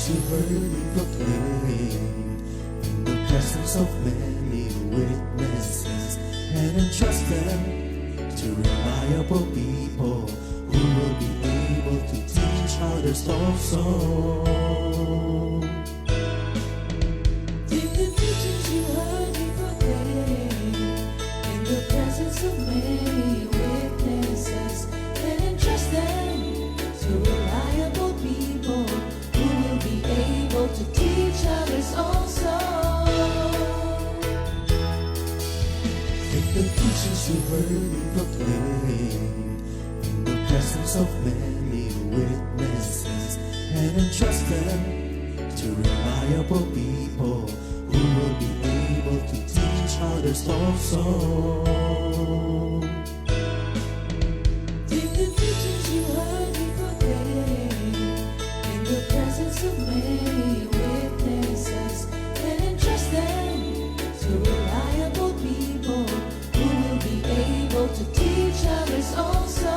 teachings you heard me proclaim in the presence of many witnesses, and entrust them to reliable people who will be able to teach others also. Take the teachings you heard me proclaim in the presence of many witnesses, and entrust them to reliable people who will be able to teach others also. Take the teachings you heard me proclaim in the presence of many witnesses, and entrust them to reliable people who will be able to teach others also. Take the teachings you heard me proclaim in the presence of many witnesses, and entrust them to reliable people who will be able to teach others also.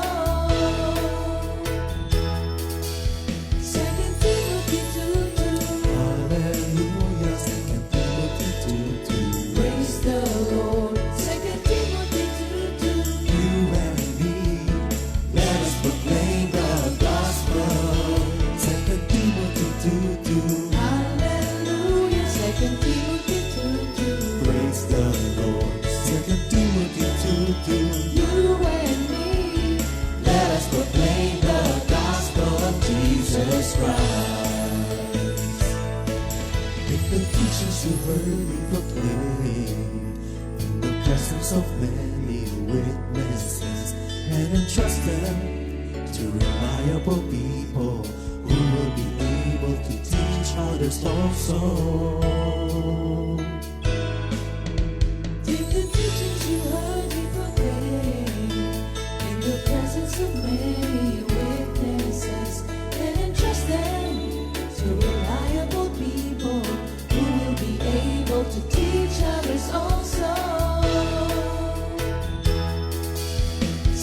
2 Timothy 2:2. Hallelujah, 2 Timothy 2:2. Praise the Lord. 2 Timothy 2:2. You and me, let us proclaim the gospel. 2 Timothy 2:2. Hallelujah. 2 Timothy 2:2. Praise the Lord. 2 Timothy 2:2. You and me, Let us proclaim the gospel of Jesus Christ. Take the teachings you heard me proclaim in the presence of many witnesses, and entrust them to reliable people who will be able to teach others also. take the teachings you heard me proclaim in the presence of many witnesses, and entrust them to reliable people who will be able to teach others also.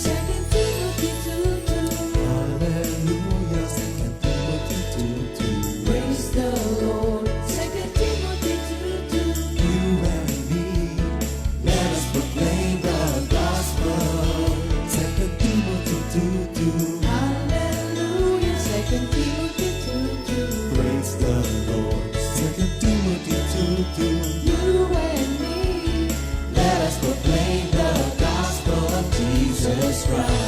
2 Timothy 2:2. Hallelujah, 2 Timothy 2:2. Praise the Lord. 2 Timothy 2:2. You and me, let us proclaim the gospel. 2 Timothy 2:2. Hallelujah. 2 Timothy 2:2. Praise the Lord. 2 Timothy 2:2. You and me, Let us proclaim the gospel of Jesus Christ.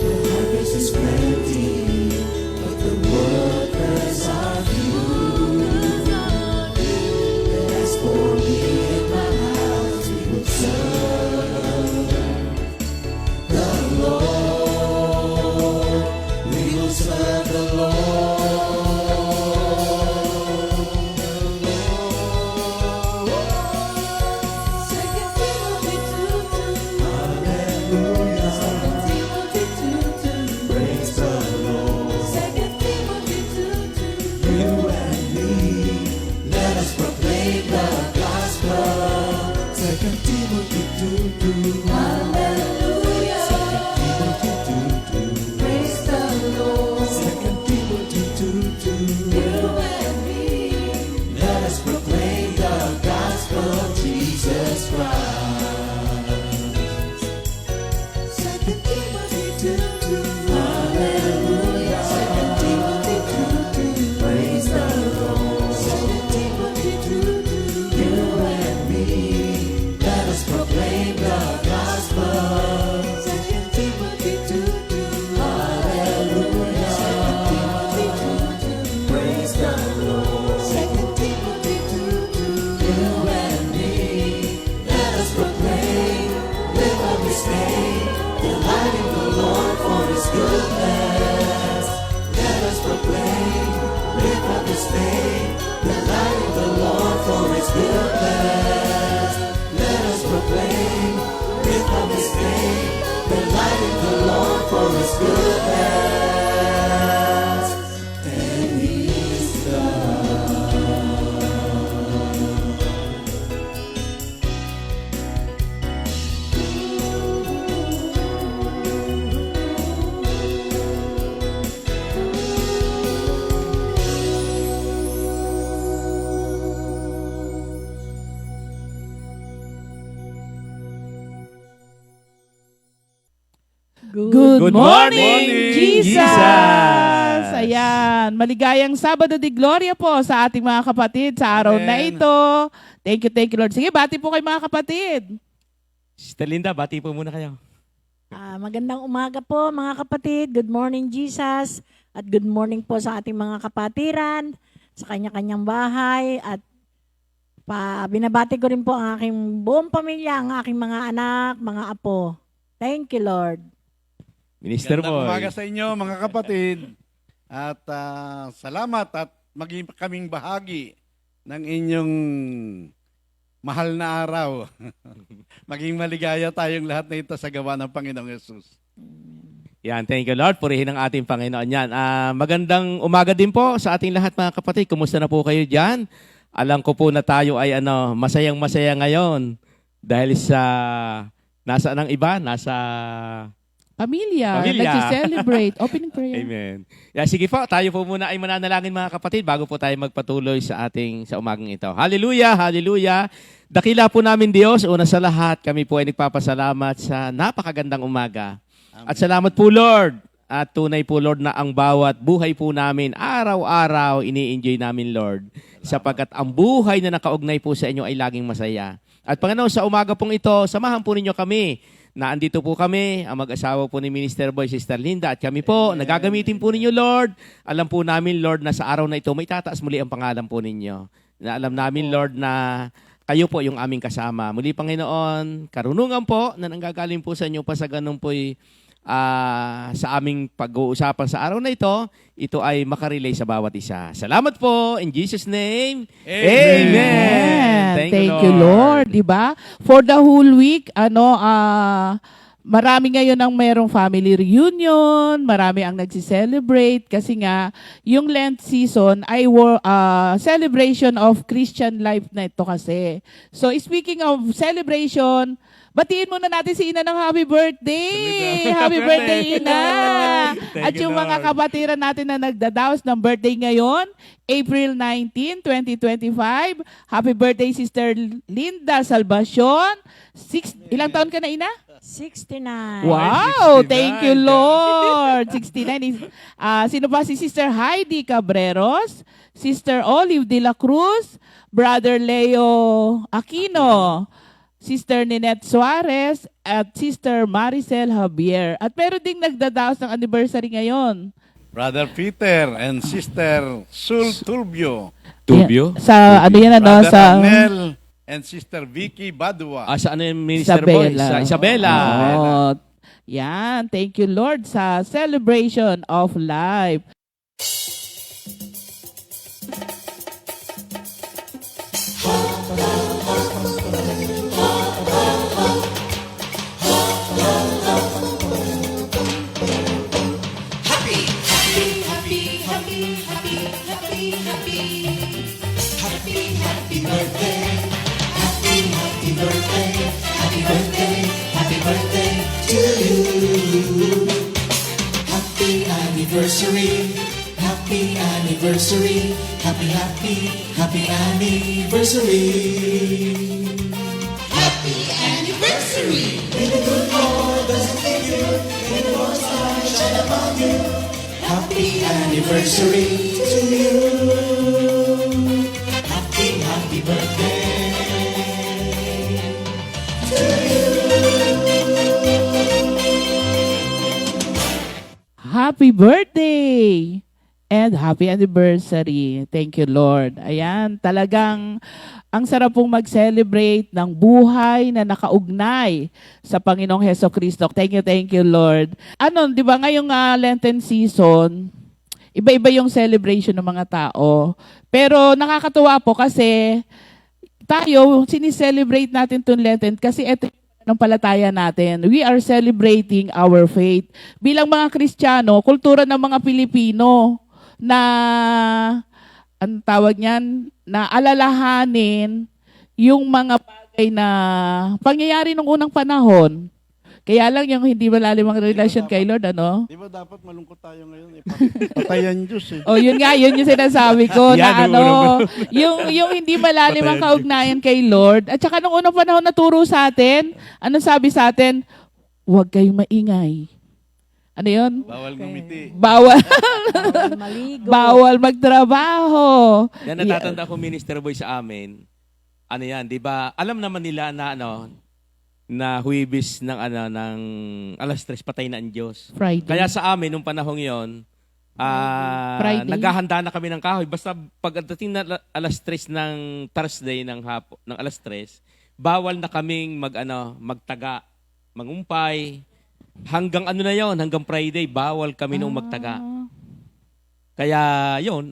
The harvest is plenty, but the workers are few. And as for me and my house, we will serve the Lord. We will serve the Lord. 2 Timothy 2:2. Hallelujah. 2 Timothy 2:2. Praise the Lord. 2 Timothy 2:2. You and me, let us proclaim the gospel. 2 Timothy 2:2. Hallelujah. 2 Timothy 2:2. Praise the Lord. 2 Timothy 2:2. You and me, Let us proclaim the gospel of Jesus Christ. 2 Timothy 2:2. Hallelujah. 2 Timothy 2:2. Praise the Lord. 2 Timothy 2:2. You and me, let us proclaim the gospel. 2 Timothy 2:2. Hallelujah. 2 Timothy 2:2. Praise the Lord. 2 Timothy 2:2. You and me, let us proclaim, live up His name, delighting the Lord for His goodness. Let us proclaim, live up His name, delighting the Lord for His goodness. Let us proclaim, live up His name, delighting the Lord for His goodness. And He's God. Good morning, Jesus! Ayan, maligayang Sabado de Gloria po sa ating mga kapatid sa araw na Amen. ito. Thank you Lord. Sige, bati po kayo mga kapatid. Sister Linda, bati po muna kayo. Magandang umaga po mga kapatid. Good morning Jesus. At good morning po sa ating mga kapatiran, sa kanya-kanyang bahay. At binabati ko rin po ang aking buong pamilya, ang aking mga anak, mga apo. Thank you Lord. Minister Magandang Boy. umaga sa inyo mga kapatid. At salamat at maging kaming bahagi ng inyong mahal na araw. Maging maligaya tayong lahat na ito sa gawa ng Panginoong Yesus. Yan, thank you Lord. Purihin ang ating Panginoon yan. Magandang umaga din po sa ating lahat mga kapatid. Kumusta na po kayo dyan? Alam ko po na tayo ay masayang-masaya ngayon. Dahil sa, nasaan ang iba? Nasa... Pamilya. Pamilya. Nag-celebrate. Opening prayer. Amen. Sige po, tayo po muna ay mananalangin mga kapatid bago po tayo magpatuloy sa umagang ito. Hallelujah, hallelujah. Dakila po namin Diyos, una sa lahat, kami po ay nagpapasalamat sa napakagandang umaga. At salamat po Lord. At tunay po Lord na ang bawat buhay po namin, araw-araw ini-enjoy namin Lord. Sapagkat ang buhay na nakaugnay po sa inyo ay laging masaya. At Panginoon, sa umaga pong ito, samahan po ninyo kami na andito po kami, ang mag-asawa po ni Minister Boy, Sister Linda, at kami po, nagagamitin po ninyo, Lord. Alam po namin, Lord, na sa araw na ito, may tataas muli ang pangalan po ninyo. Na alam namin, Lord, na kayo po yung aming kasama. Muli, Panginoon, karunungan po na nanggagaling po sa inyo pa sa ganun po'y sa aming pag-uusapan sa araw na ito ay makarelay sa bawat isa. Salamat po. In Jesus' name, Amen. Thank you Lord. Diba? For the whole week, marami ngayon ang mayroong family reunion, marami ang nagsi-celebrate kasi nga yung Lent season ay celebration of Christian life na ito kasi. So speaking of celebration, batiin muna natin si Ina ng happy birthday! Happy birthday, Ina! At yung mga kabatiran natin na nagdadaos ng birthday ngayon, April 19, 2025. Happy birthday, Sister Linda Salvacion. Ilang taon ka na, Ina? 69. Wow! 69. Thank you, Lord! 69. Sino pa? Si Sister Heidi Cabreros, Sister Olive de la Cruz, Brother Leo Aquino, Sister Ninette Suarez, at Sister Maricel Javier. At meron ding nagdadaos ng anniversary ngayon. Brother Peter and Sister Sul Turbio. Tubio. Sa ano yan, Brother sa... Arnel and Sister Vicky Badua. Sa ano yung Minister Boy? Sa Isabela. Oo. Yan. Thank you, Lord, sa celebration of life. Happy anniversary, happy anniversary, happy, happy, happy anniversary. Happy anniversary! May the good Lord bless you, may the Lord's light shine upon you. Happy anniversary to you. Happy, happy birthday to you. Happy birthday! And happy anniversary. Thank you, Lord. Ayan, talagang ang sarap pong mag-celebrate ng buhay na nakaugnay sa Panginoong Heso Kristo. Thank you, Lord. Di ba ngayong Lenten season, iba-iba yung celebration ng mga tao. Pero nakakatuwa po kasi tayo, sinicelebrate natin itong Lenten kasi ito ng palataya natin. We are celebrating our faith. Bilang mga Kristiyano, kultura ng mga Pilipino na, ang tawag niyan, na alalahanin yung mga bagay na pangyayari nung unang panahon. Kaya lang yung hindi malalim ang relasyon kay Lord, ano? Di ba dapat malungkot tayo ngayon? Patayan Diyos eh. Oh, yun nga, yun yung sinasabi ko na Yan, yung hindi malalim ang kaugnayan kay Lord. At saka nung unang panahon naturo sa atin, ano sabi sa atin? Huwag kayong maingay. Ano yun? Bawal ngumiti. Bawal, Bawal maligo. bawal magtrabaho. Yan natatanda ko, Minister Boy, sa amin. Ano yan, di ba? Alam naman nila na na huwibis ng ng alas 3 patay na ang Diyos. Friday. Kaya sa amin, nung panahong yon, Friday. naghahanda na kami ng kahoy. Basta pagdating na alas 3 ng Thursday ng alas 3, bawal na kaming magtaga, mangumpay. Hanggang na yon, hanggang Friday, bawal kami nung magtaga. Kaya yun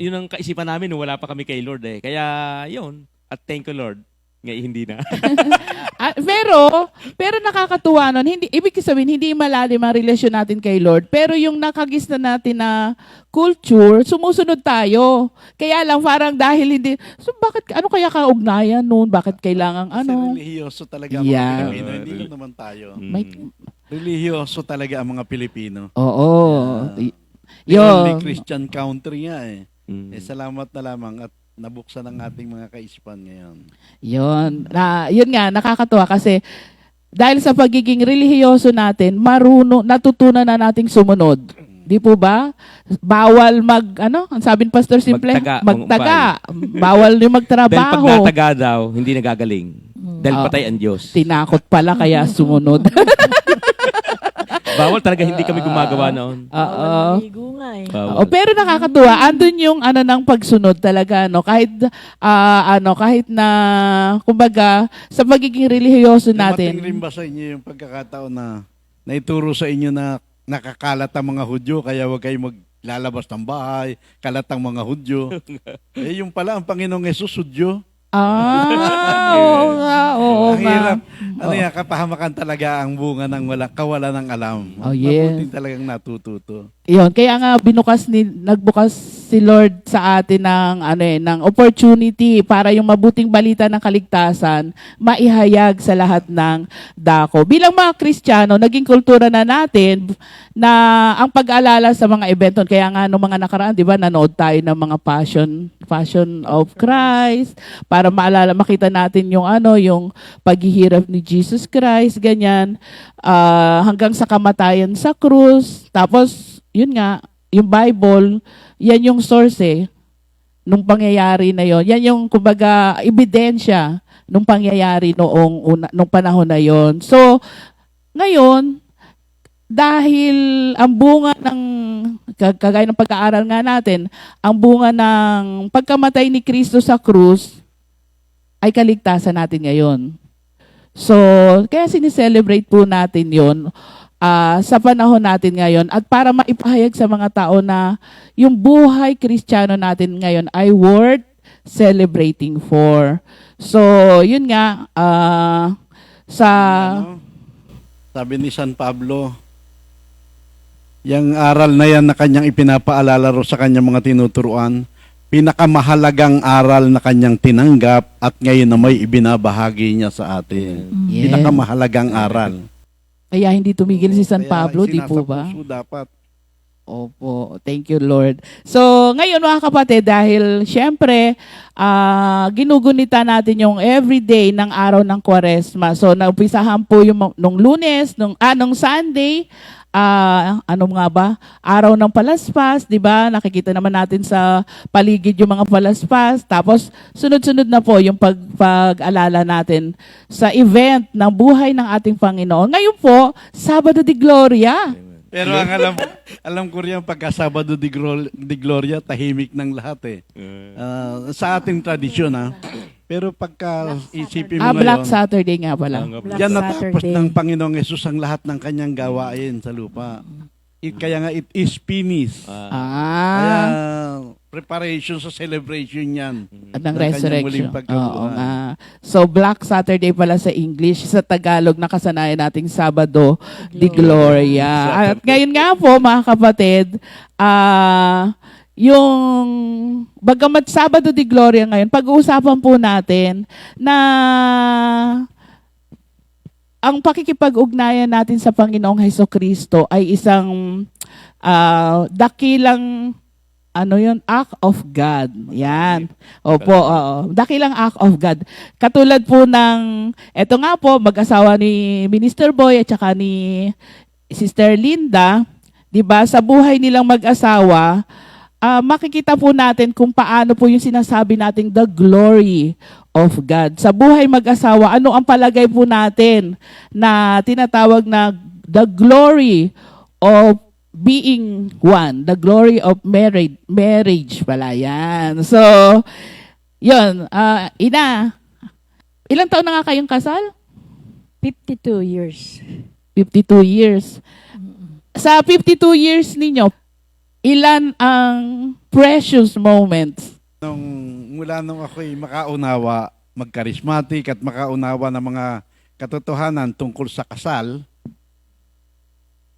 ang kaisipan namin nung wala pa kami kay Lord eh. Kaya yun, at thank you Lord. Ngayon hindi na. Pero nakakatuwa nun. Hindi, ibig sabihin, hindi malalim ang relasyon natin kay Lord. Pero yung nakagista natin na culture, sumusunod tayo. Kaya lang, parang dahil hindi, so bakit, ano kaya kaugnayan nun? Bakit kailangan Kasi ano? religyoso talaga ang mga Yeah. Pilipino. Hindi lang naman tayo. May- Religyoso talaga ang mga Pilipino. Oo. The only Yun. Christian country nga eh. Mm. Salamat na lamang at nabuksan ang ating mga kaisipan ngayon. Yun nga, nakakatuwa kasi dahil sa pagiging relihiyoso natin, natutunan na nating sumunod. Di po ba? Bawal ang sabi ni Pastor Simple? Magtaga, Bawal yung Dahil pag magtrabaho. nataga daw, hindi nagagaling. Dahil patay ang Diyos. Tinakot pala kaya sumunod. Bawal talaga, hindi kami gumagawa noon. Oo. Maligo nga eh. Oo, pero nakakatuwa, andun yung ng pagsunod talaga, no? Kahit na, kumbaga, sa pagiging relihiyoso Dumating natin. rin ba sa inyo yung pagkakataon na naituro sa inyo na nakakalat ang mga Hudyo kaya huwag kayong maglalabas ng bahay, kalat ang mga Hudyo. Yung pala ang Panginoong Yesus, Hudyo. Oo Ang nga. hirap. Kapahamakan talaga ang bunga ng kawalan ng alam. Oh, yes. Mabuting talagang natututo. Yun, kaya nga nagbukas si Lord sa atin ng opportunity para yung mabuting balita ng kaligtasan maihayag sa lahat ng dako. Bilang mga Kristiyano, naging kultura na natin na ang pag-alala sa mga evento. Kaya nga nung mga nakaraan, 'di ba, nanood tayo ng mga Passion of Christ para makita natin yung paghihirap ni Jesus Christ, ganyan, hanggang sa kamatayan sa krus. Tapos yun nga, yung Bible, yan yung source nung pangyayari na yon. Yan yung, kumbaga, ebidensya nung pangyayari nung panahon na yon. So, ngayon, dahil ang bunga ng, kagaya ng pag-aaral nga natin, ang bunga ng pagkamatay ni Kristo sa krus ay kaligtasan natin ngayon. So, kaya sineselebrate po natin yon sa panahon natin ngayon at para maipahayag sa mga tao na yung buhay Kristiyano natin ngayon ay worth celebrating for. So, yun nga, Sabi ni San Pablo, yung aral na yan na kanyang ipinapaalala ro sa kanyang mga tinuturuan, pinakamahalagang aral na kanyang tinanggap at ngayon na may ibinabahagi niya sa atin. Yes. Pinakamahalagang aral. Kaya hindi tumigil si San Kaya Pablo, di po sinasa ba? puso dapat. Opo, thank you Lord. So, ngayon mga kapatid, dahil syempre, ginugunita natin yung everyday ng araw ng Kwaresma. So, naumpisahan po yung nung Lunes, nung Sunday, ano nga ba? Araw ng Palaspas, di ba? Nakikita naman natin sa paligid yung mga Palaspas. Tapos, sunod-sunod na po yung pag-alala natin sa event ng buhay ng ating Panginoon. Ngayon po, Sabado de Gloria. Pero ang alam ko rin pagka Sabado de Gloria, tahimik ng lahat eh. Sa ating tradisyon Pero pagka isipin mo Black ngayon, Saturday nga pala. Black yan natapos Saturday. ng Panginoong Yesus ang lahat ng kanyang gawain sa lupa. Kaya nga it is finished. Kaya preparation sa celebration yan. At ng kanyang resurrection. muling pagkabuhay. Oo nga. So, Black Saturday pala sa English. Sa Tagalog, nakasanayan nating Sabado de Gloria. At ngayon nga po, mga kapatid, yung bagamat Sabado de Gloria ngayon, pag-uusapan po natin na ang pakikipag-ugnayan natin sa Panginoong Hesukristo ay isang dakilang act of God. Yan. Opo, oo. Dakilang act of God. Katulad po ng, eto nga po, mag-asawa ni Minister Boy at saka ni Sister Linda, 'di ba, sa buhay nilang mag-asawa, makikita po natin kung paano po yung sinasabi nating the glory of God. Sa buhay mag-asawa, ano ang palagay po natin na tinatawag na the glory of being one, the glory of marriage pala yan. So, yun, Ina, ilang taon na nga kayong kasal? 52 years. 52 years. Sa 52 years ninyo, ilan ang precious moments? Mula nung ako'y makaunawa, mag-charismatic at makaunawa ng mga katotohanan tungkol sa kasal,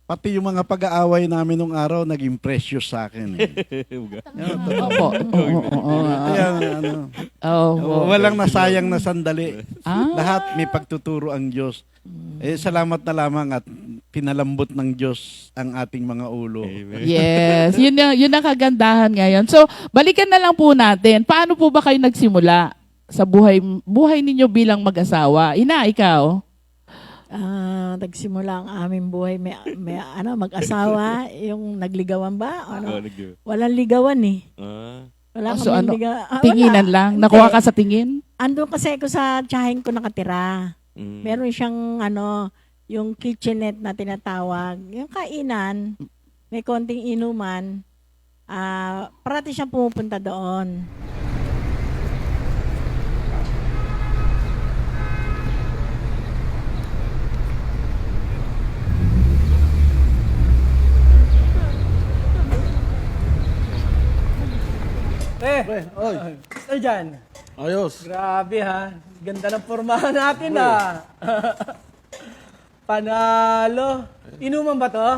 pati yung mga pag-aaway namin nung araw naging precious sa akin. Opo. Kaya, walang nasayang na sandali. Ah. Lahat may pagtuturo ang Diyos. Salamat na lamang at pinalambot ng Diyos ang ating mga ulo. Yes, yun ang kagandahan ngayon. So, balikan na lang po natin. Paano po ba kayo nagsimula sa buhay ninyo bilang mag-asawa? Ina, ikaw? Nagsimula ang aming buhay mag-asawa, yung nagligawan ba? Walang ligawan eh. Wala So, kaming ano, ligawan. tinginan lang? Nakuha ka sa tingin? Andun kasi ako sa tiyahin ko nakatira. Meron siyang yung kitchenette na tinatawag. Yung kainan, may konting inuman. Parati siyang pumupunta doon. Oy. Ano dyan? Ayos. Grabe ha. Ganda ng pormahan natin Panalo. Inuman ba to?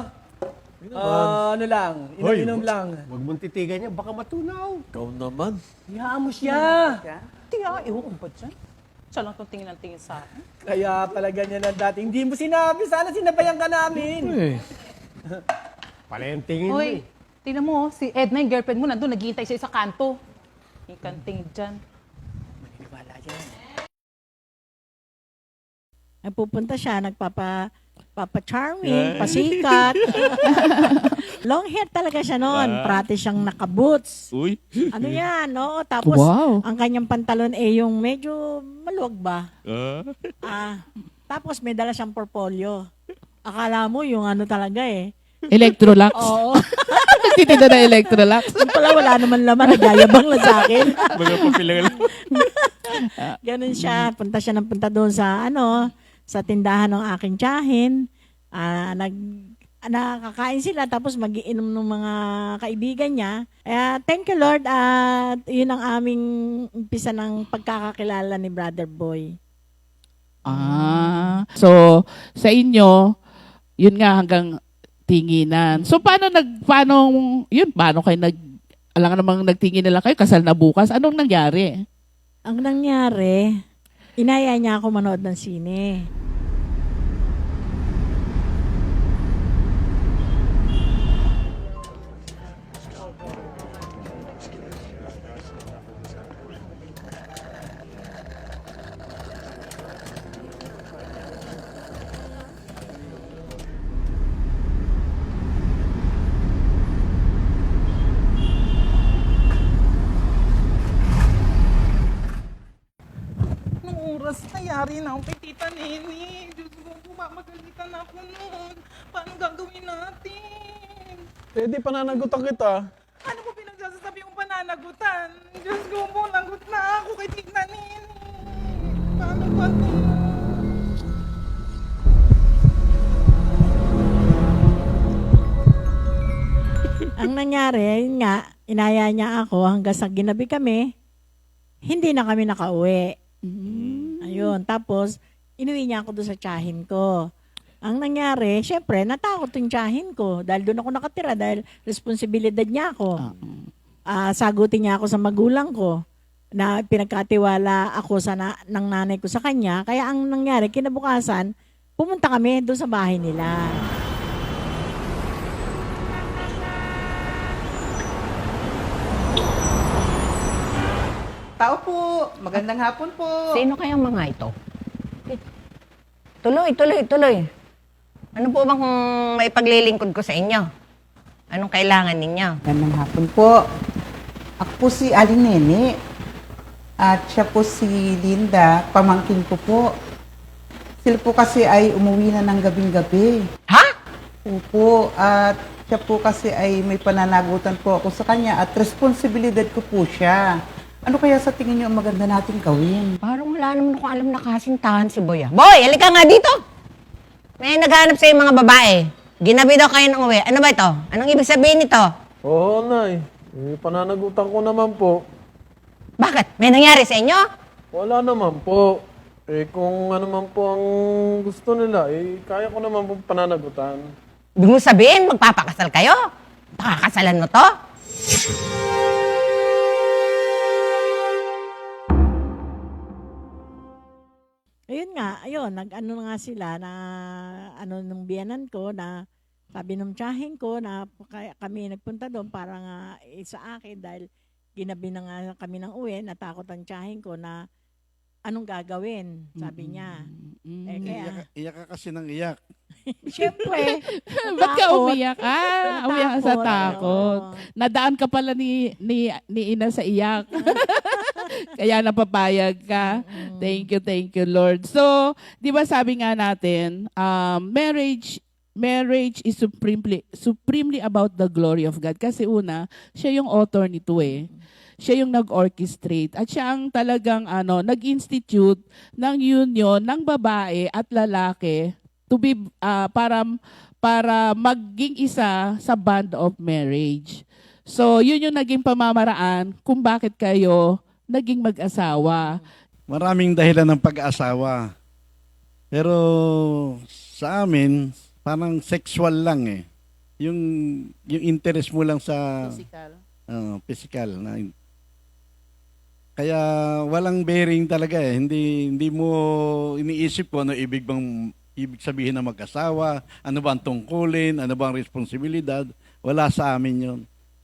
Ano lang? Inom lang. Huwag mong titigan niya, baka matunaw. Ikaw naman. Hayaan mo siya. Tingnan, ewan ko ba dyan? Siya lang itong tingin ng tingin sa akin. Kaya pala ganyan ang dati. Hindi mo sinabi. Sana sinabayan ka namin. Pala yung tingin mo Hoy, tingnan mo, si Edna, yung girlfriend mo, nandun, naghihintay siya sa kanto. Yung kanting dyan. Wala yan. Pupunta siya, nagpapa-charming, pasikat. Long hair talaga siya noon. Parati siyang naka-boots. Uy. Ano yan, no? Tapos, Wow. ang kanyang pantalon yung medyo maluwag ba? Tapos, may dala siyang portfolio. Akala mo yung talaga eh. Electrolux. Oo. Nagtitinda na Electrolux. Yung pala, wala naman laman. Nagyayabang lang sa akin. Mga papilang lang. Ganun siya. Punta siya ng punta doon sa sa tindahan ng aking tiyahin. Nakakain sila tapos magiinom ng mga kaibigan niya. Thank you Lord at yun ang aming umpisa ng pagkakakilala ni Brother Boy. So sa inyo, yun nga hanggang tinginan. So paano kayo alam nga namang nagtingin na lang kayo, kasal na bukas. Anong nangyari? Ang nangyari, inaya niya ako manood ng sine. Oras na yari na ako kay Tita Nene. Diyos ko, mamagalitan ako noon. Paano gagawin natin? Pwede pananagutan kita. Ano ko pinagsasasabi yung pananagutan? Diyos ko po, lagot na ako kay Tita Nene. Paano ba ito? Ang nangyari, yun nga, inaya niya ako hanggang sa ginabi kami, hindi na kami nakauwi. Ayun, tapos, inuwi niya ako doon sa tiyahin ko. Ang nangyari, syempre, natakot yung tiyahin ko dahil doon ako nakatira dahil responsibilidad niya ako. Sagutin niya ako sa magulang ko na pinagkatiwala ako ng nanay ko sa kanya. Kaya ang nangyari, kinabukasan, pumunta kami doon sa bahay nila. Tao po, magandang hapon po. Sino kayang mga ito? Tuloy. Ano po bang may paglilingkod ko sa inyo? Anong kailangan ninyo? Magandang hapon po. Ako po si Aling Nene. At siya po si Linda, pamangkin ko po. Sila po kasi ay umuwi na ng gabing-gabi. Ha? Opo, at siya po kasi ay may pananagutan po ako sa kanya at responsibilidad ko po siya. Ano kaya sa tingin niyo ang maganda nating gawin? Parang wala naman ako alam na kasintahan si Boy. Boy, halika nga dito! May naghahanap sa'yo mga babae. Ginabi daw kayo ng uwi. Ano ba ito? Anong ibig sabihin nito? Oo, Nay. Pananagutan ko naman po. Bakit? May nangyari sa inyo? Wala naman po. Kung ano man po ang gusto nila, kaya ko naman po pananagutan. Ibig mo sabihin, magpapakasal kayo? Pakakasalan mo to? Ayun nga, ayun, nag-ano na nga sila na ano nung biyanan ko na sabi nung tiyahin ko na kami nagpunta doon para nga sa akin dahil ginabi na nga kami ng uwi, natakot ang tiyahin ko na anong gagawin, sabi niya. Eh, kaya, Iyak ka kasi ng iyak. syempre, Ba't ka takot. umiyak? Umiyak ka sa Takot, takot. oo. Nadaan ka pala ni Ina sa iyak. Kaya napapayag ka. Thank you, Lord. So, di ba sabi nga natin, marriage is supremely about the glory of God. Kasi una, siya yung author nito eh. Siya yung nag-orchestrate at siya ang talagang nag-institute ng union ng babae at lalaki to be para maging isa sa bond of marriage. So, yun yung naging pamamaraan kung bakit kayo naging mag-asawa. Maraming dahilan ng pag-aasawa. Pero sa amin, parang sexual lang eh. Yung interest mo lang sa physical na. Kaya walang bearing talaga eh. Hindi mo iniisip ko ano ibig sabihin ng mag-asawa, ano ba ang tungkulin, ano ba ang responsibilidad. Wala sa amin yun.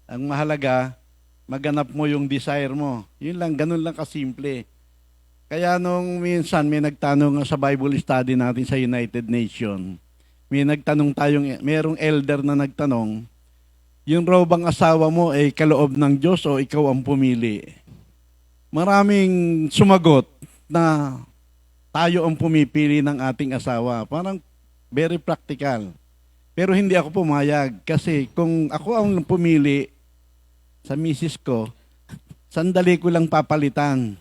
Ang mahalaga, maganap mo yung desire mo. Yun lang, ganun lang kasimple. Kaya nung minsan may nagtanong sa Bible study natin sa United Nations, merong elder na nagtanong, yung raw bang asawa mo ay kaloob ng Diyos o ikaw ang pumili? Maraming sumagot na tayo ang pumipili ng ating asawa. Parang very practical. Pero hindi ako pumayag kasi kung ako ang pumili sa misis ko, sandali ko lang papalitan.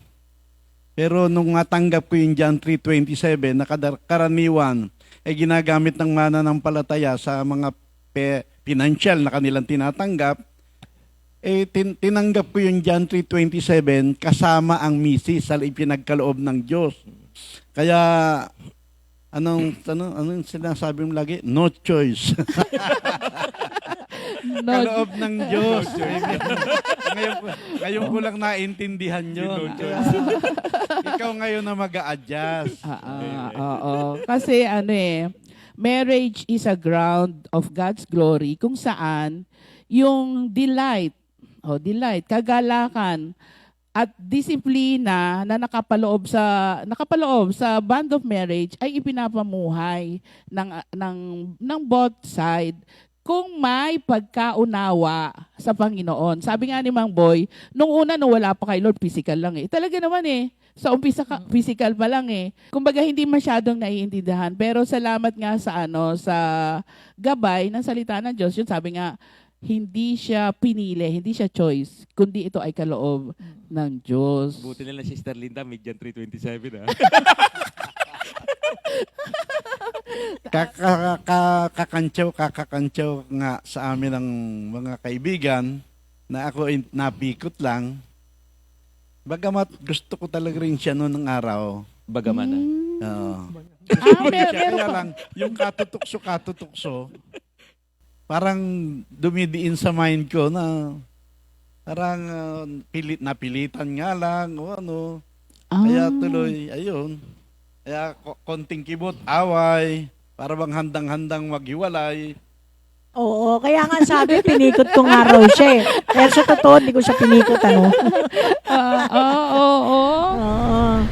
Pero nung matanggap ko yung John 3:27, na karaniwan ay ginagamit ng mananampalataya sa mga financial na kanilang tinatanggap, tinanggap ko yung John 3:27 kasama ang misis sa ipinagkaloob ng Diyos. Kaya, anong sinasabi mo lagi? No choice. Kaloob ng Diyos. ngayon ko lang naintindihan yun. Ikaw ngayon na mag-a-adjust. Oo. Kasi marriage is a ground of God's glory kung saan yung delight, kagalakan, at disiplina na nakapaloob sa bond of marriage ay ipinapamuhay ng both side kung may pagkaunawa sa Panginoon. Sabi nga ni Mang Boy, nung wala pa kay Lord, physical lang eh. Talaga naman eh. Sa umpisa physical pa lang eh. Kumbaga hindi masyadong naiintindihan. Pero salamat nga sa gabay ng salita ng Diyos. Yun sabi nga, hindi siya pinili, hindi siya choice, kundi ito ay kaloob ng Diyos. Buti nila Sister Linda, may John 3:27 Kakakantsaw nga sa amin ng mga kaibigan na ako napikot lang. Bagamat gusto ko talaga rin siya noon ng araw. Bagaman na. Oo. Meron Kaya pa. lang, yung katutukso, parang dumidiin sa mind ko na parang napilitan nga lang o ano. Kaya tuloy, ayun. Kaya konting kibot, away, para bang handang-handang maghiwalay. Oo, kaya nga sabi, pinikot ko nga raw siya eh. Pero sa totoo, hindi ko siya pinikot, Oo. Oo.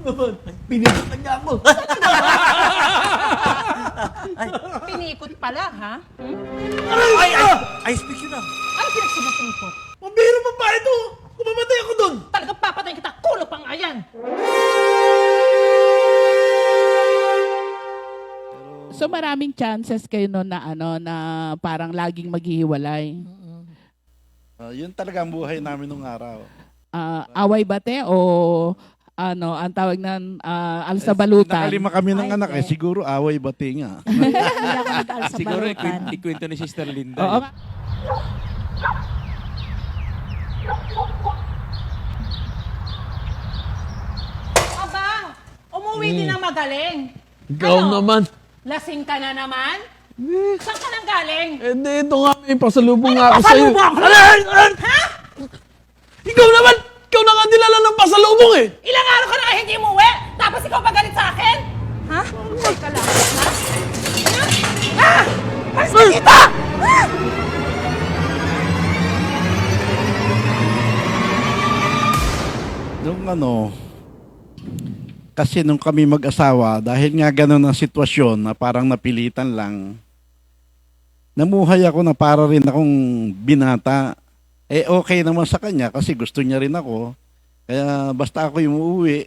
naman. Pinikutan niya ako. Pinikot pala, ha? Ay, speak yun na. Ano pinagsimutingkot? Mabiro pa pa ito. Kumamatay ako dun. Talagang papatayin kita. Kulo pang ayan. So maraming chances kayo no na ano na parang laging maghihiwalay. Yun talaga ang buhay namin nung araw. Away bate o ano ang tawag ng alsabalutan. Nakalima kami ng Ay, anak hindi. Siguro away bati nga. Hindi ako nag-alsa Siguro balutan. ikwento ni Sister Linda. Oo. Aba, umuwi din ng magaling. Ikaw Ano? naman. Lasing ka na naman? Saan ka nang galing? Eh, dito nga may pasalubong nga ako sa'yo. Pasalubong ako? Ha? Ikaw naman! Ikaw na nga nilala ng pasalubong eh! Ilang araw ka na nga hindi umuwi? Tapos ikaw pa galit sa akin? Ha? Ay ka lang, ha? Ha? Alis ka dito! Ha? Kasi nung kami mag-asawa, dahil nga ganun ang sitwasyon na parang napilitan lang, namuhay ako na para rin akong binata. Eh okay naman sa kanya kasi gusto niya rin ako. Kaya basta ako yung uuwi.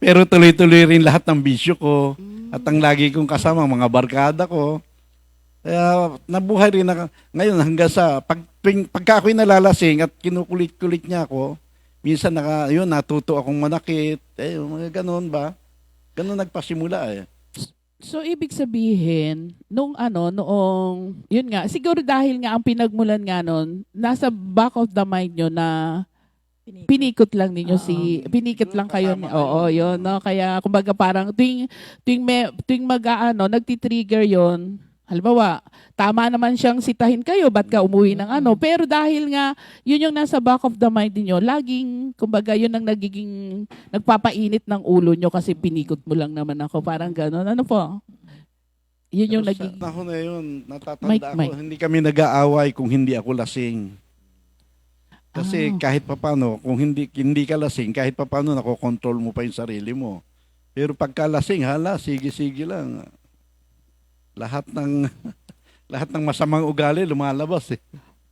Pero tuloy-tuloy rin lahat ng bisyo ko. At ang lagi kong kasama, mga barkada ko. Kaya nabuhay rin ako. Ngayon hanggang sa pagka ako'y nalalasing at kinukulit-kulit niya ako, minsan natuto akong manakit. Mga ganun ba? Ganun nagpasimula eh. So ibig sabihin noong yun nga siguro dahil nga ang pinagmulan nga noon nasa back of the mind nyo na pinikot lang ninyo pinikot lang kayo yun no kaya kumbaga parang tuwing nagti-trigger yon. Halimbawa, tama naman siyang sitahin kayo, ba't ka umuwi ng pero dahil nga, yun yung nasa back of the mind niyo, laging, kumbaga, yun ang nagpapainit ng ulo nyo kasi pinikot mo lang naman ako, parang gano'n. Ano po? Yun yung nagiging... Sa panahon na yun, natatanda Mike, ako, Mike. hindi kami nag-aaway kung hindi ako lasing. Kasi kahit papano, kung hindi ka lasing, kahit papano nakokontrol mo pa yung sarili mo. Pero pagka lasing, sige lang. Lahat ng masamang ugali lumalabas eh.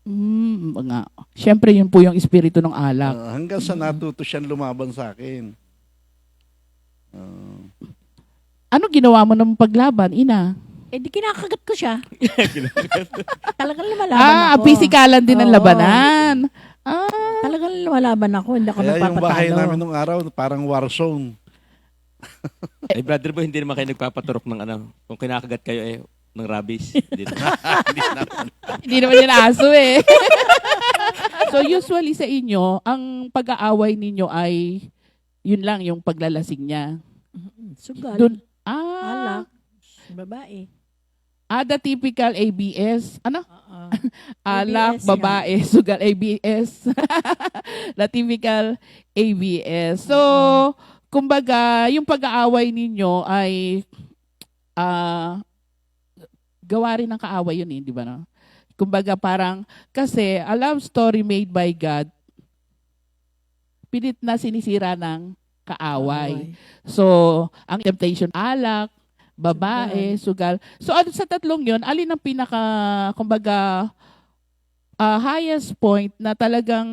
Nga. Siyempre, yun po yung espiritu ng alak. Hanggang sa natuto siyang lumaban sa akin. Ano ginawa mo ng paglaban, ina? Eh di kinakagat ko siya. Talagang lumalaban ako. Pisikalan din ang Oo. labanan. Talagang lumalaban ako. Hindi ako Kaya yung bahay nagpapatalo. namin nung araw, parang war zone. Eh, brother boy, hindi naman kayo nagpapaturok ng kung kinakagat kayo ng rabies. Hindi naman. Hindi naman yun aso eh. So usually sa inyo, ang pag-aaway ninyo ay yun lang, yung paglalasing niya. Sugal. Dun, Alak. Babae. the typical ABS. Ano? ABS Alak, yan. babae, sugal, ABS. The typical ABS. So, kumbaga, yung pag-aaway ninyo ay gawa rin ng kaaway yun eh, di ba? No? Kumbaga parang, kasi a love story made by God, pilit na sinisira ng kaaway. So, ang temptation, alak, babae, sugal. So, sa tatlong yun, alin ang pinaka, kumbaga, highest point na talagang,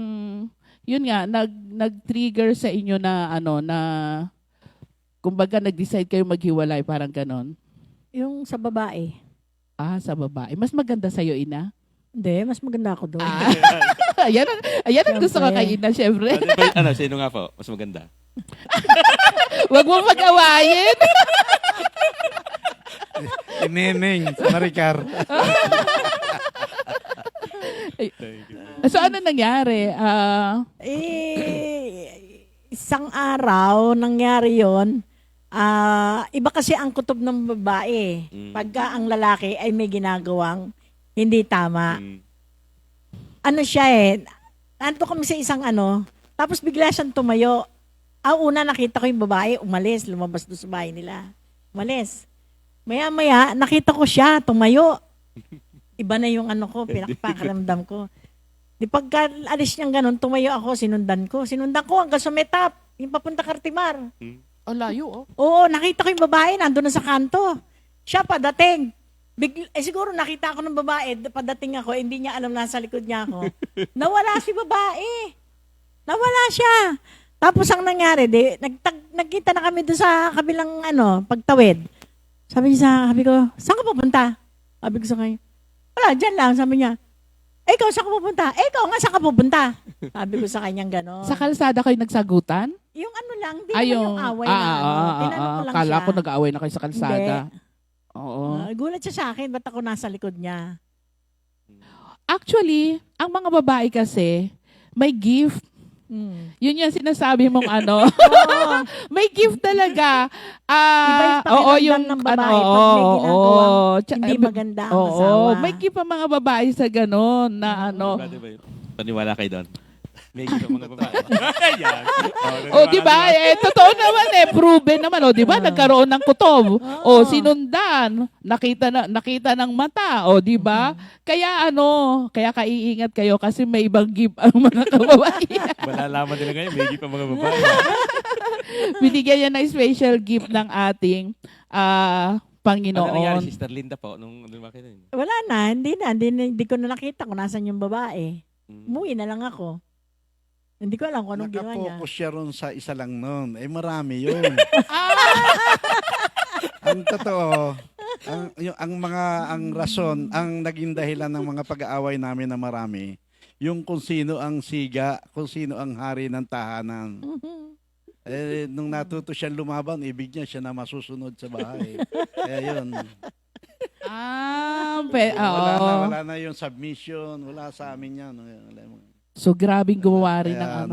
yun nga, nag-trigger sa inyo na, na, kumbaga, nag-decide kayo maghiwalay, parang ganon. Yung sa babae. Sa babae. Mas maganda sa'yo, ina? Hindi, mas maganda ako doon. Ayan ang gusto ko kay ina, syempre. Sino nga po? Mas maganda. Huwag mo mag-awayin. Neneng, Maricar. So, ano nangyari? Isang araw, nangyari yon. Iba kasi ang kutob ng babae. Pagka ang lalaki ay may ginagawang hindi tama. Ano siya eh, nandito kami sa isang tapos bigla siyang tumayo. Una nakita ko yung babae, umalis, lumabas doon sa bahay nila. Umalis. Maya-maya, nakita ko siya, tumayo. Iba na yung pinakapakaramdam ko. Di pagka alis niyang ganun, tumayo ako, sinundan ko. Sinundan ko hanggang sa metap, yung papunta Cartimar. Ang layo, oh. Oo, nakita ko yung babae, nandun na sa kanto. Siya padating. Siguro nakita ako ng babae, padating ako, hindi niya alam nasa likod niya ako. Nawala si babae. Nawala siya. Tapos ang nangyari, nagkita na kami doon sa kabilang pagtawid. Sabi ko, saan ka pupunta? Sabi ko sa kanya, wala, dyan lang. Sabi niya, ikaw saan ka pupunta? Ikaw nga saan ka pupunta? Sabi ko sa kanyang gano'n. Sa kalsada kayo nagsagutan? Yung lang, di naman yung away na tinanong ko lang Kala siya. ko nag-aaway na kayo sa kalsada. Hindi. Oo. Gulat siya sa akin, ba't ako nasa likod niya? Actually, ang mga babae kasi, may gift. Yun yung sinasabi mong may gift talaga. Iba yung pakiramdam ng babae pag may ginagawa, hindi maganda ang asawa. May gift ang mga babae sa ganon na Paniwala kayo doon. May gift ang mga babae. Yan. di ba? Totoo naman proven naman. Di ba? Nagkaroon ng kutob. Sinundan. Nakita ng mata. Di ba? Kaya kaya kaiingat kayo kasi may ibang gift ang mga kababayan. Malalaman nila ngayon, may gift ang mga babae. Binigyan niya ng special gift ng ating Panginoon. Ano nangyari, Sister Linda po, nung lumaki na yun? Wala na, hindi ko na nakita kung nasan yung babae. Umuwi na lang ako. Hindi ko alam kung anong ginawa niya. Nakapokus siya ron sa isa lang nun. Marami yun. Ang totoo, ang rason, ang naging dahilan ng mga pag-aaway namin na marami, yung kung sino ang siga, kung sino ang hari ng tahanan. Nung natuto siya lumaban, ibig niya siya na masusunod sa bahay. Kaya yun. Wala na yung submission, wala sa amin yan. So, grabing gumawa rin ng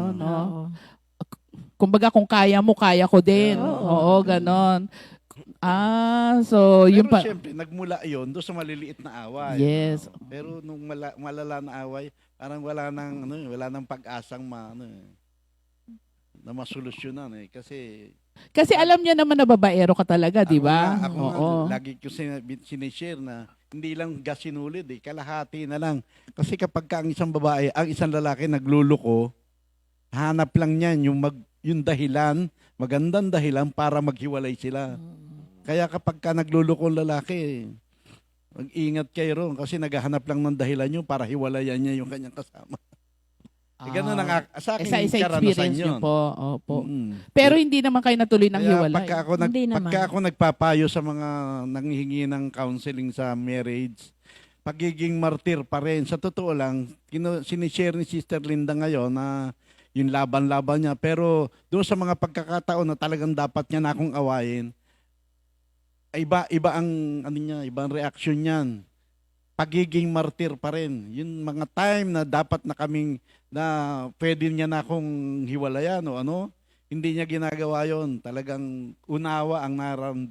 Kumbaga, kung kaya mo, kaya ko din. Oo, ganon. So, pero yung siyempre, nagmula yun doon sa maliliit na away. Yes. Pero nung malala na away, parang wala nang pag-asang na masolusyonan Kasi alam niya naman na babaero ka talaga, di ba? Ako lagi ko sinishare na hindi lang gasinulid kalahati na lang. Kasi kapag ang isang babae, ang isang lalaki nagluluko, hanap lang niyan yung dahilan, magandang dahilan para maghiwalay sila. Kaya kapag ka nagluluko ang lalaki, mag-ingat kayo ron kasi naghahanap lang ng dahilan nyo para hiwalayan niya yung kanyang kasama. Ganun ang sa akin karanasan yun. Opo. Pero hindi naman kayo natuloy ng hiwalay. Pagka ako nagpapayo sa mga nanghihingi ng counseling sa marriage, pagiging martir pa rin. Sa totoo lang, sinishare ni Sister Linda ngayon na yung laban-laban niya. Pero doon sa mga pagkakataon na talagang dapat niya na akong awayin, iba ang ibang reaction niyan. Pagiging martir pa rin. Yung mga time na dapat na kaming pwede niya na akong hiwalayan hindi niya ginagawa yon. Talagang unawa ang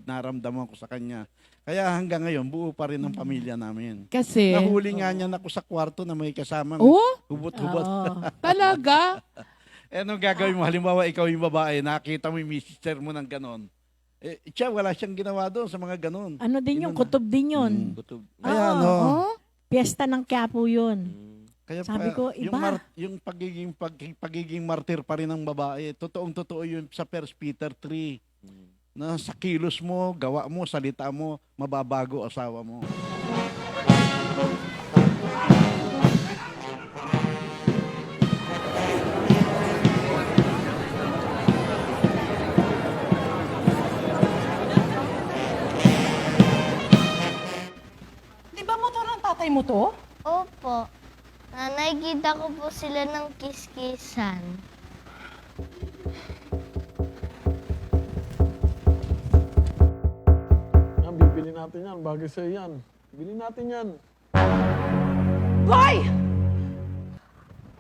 naramdaman ko sa kanya. Kaya hanggang ngayon, buo pa rin ang pamilya namin. Kasi nahuli nga niya ako sa kwarto na may kasamang hubot-hubot. Talaga? Anong gagawin mo? Halimbawa, ikaw yung babae, nakita mo yung mister mo ng ganon. Siya, wala siyang ginawa doon sa mga ganon. Kutob din yun. Kaya Piyesta ng Quiapo yun. Kaya sabi ko, iba. Yung pagiging martir pa rin ng babae, totoong-totoo yun sa 1 Peter 3. Na sa kilos mo, gawa mo, salita mo, mababago asawa mo. Tatay mo to? Opo. Nakikita ko po sila ng kiskisan. Bibili natin yan. Bagay sa'yo yan. Bili natin yan. Boy!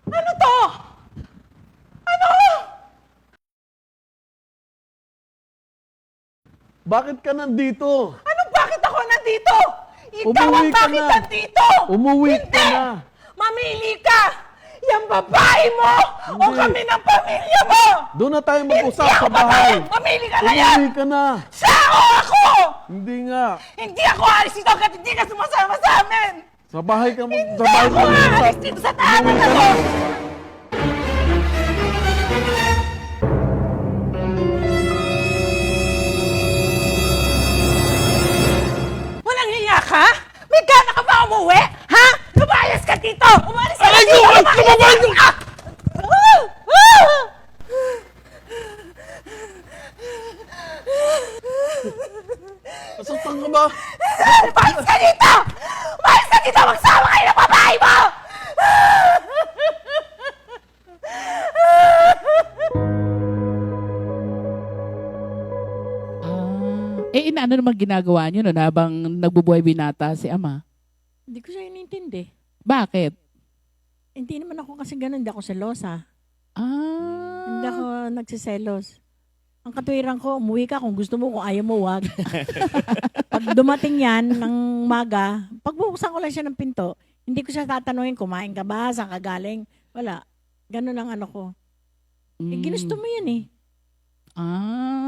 Ano to? Ano? Bakit ka nandito? Anong bakit ako nandito? Ikaw Umuwi ang ka bakit na. nandito? Umuwi ka Hindi! na. Mamili ka! Yung babae mo o Hindi. kami ng pamilya mo! Doon na tayo Hindi mag-usap ako sa bahay. papayag! Mamili ka na yan! Umuwi ka na. Siya o ako! Hindi nga. Hindi ako alis dito hanggat hindi ka sumasama sa amin! Sa bahay ka Hindi mag-usap. ako alis dito sa tahanan na to! umuwi? Ha? Lumayas ka dito! Umalis ka dito! Lumayas ka! Nasaktan ka ba? Umalis ka dito! Umalis ka dito! Magsama kayo ng babae mo! Ano naman ginagawa niyo nun habang nagbubuhay binata si ama? Hindi ko siya inintindi. Bakit? Hindi naman ako kasi ganun, hindi ako selosa. Hindi Ah. ako nagsiselos. Ang katwiran ko, umuwi ka kung gusto mo, kung ayaw mo, wag. Pag dumating yan ng maga, pagbubuksan ko lang siya ng pinto, hindi ko siya tatanungin, kumain ka ba, saan ka galing? Wala. Ganun ang ano ko. Eh, ginusto mo yan eh.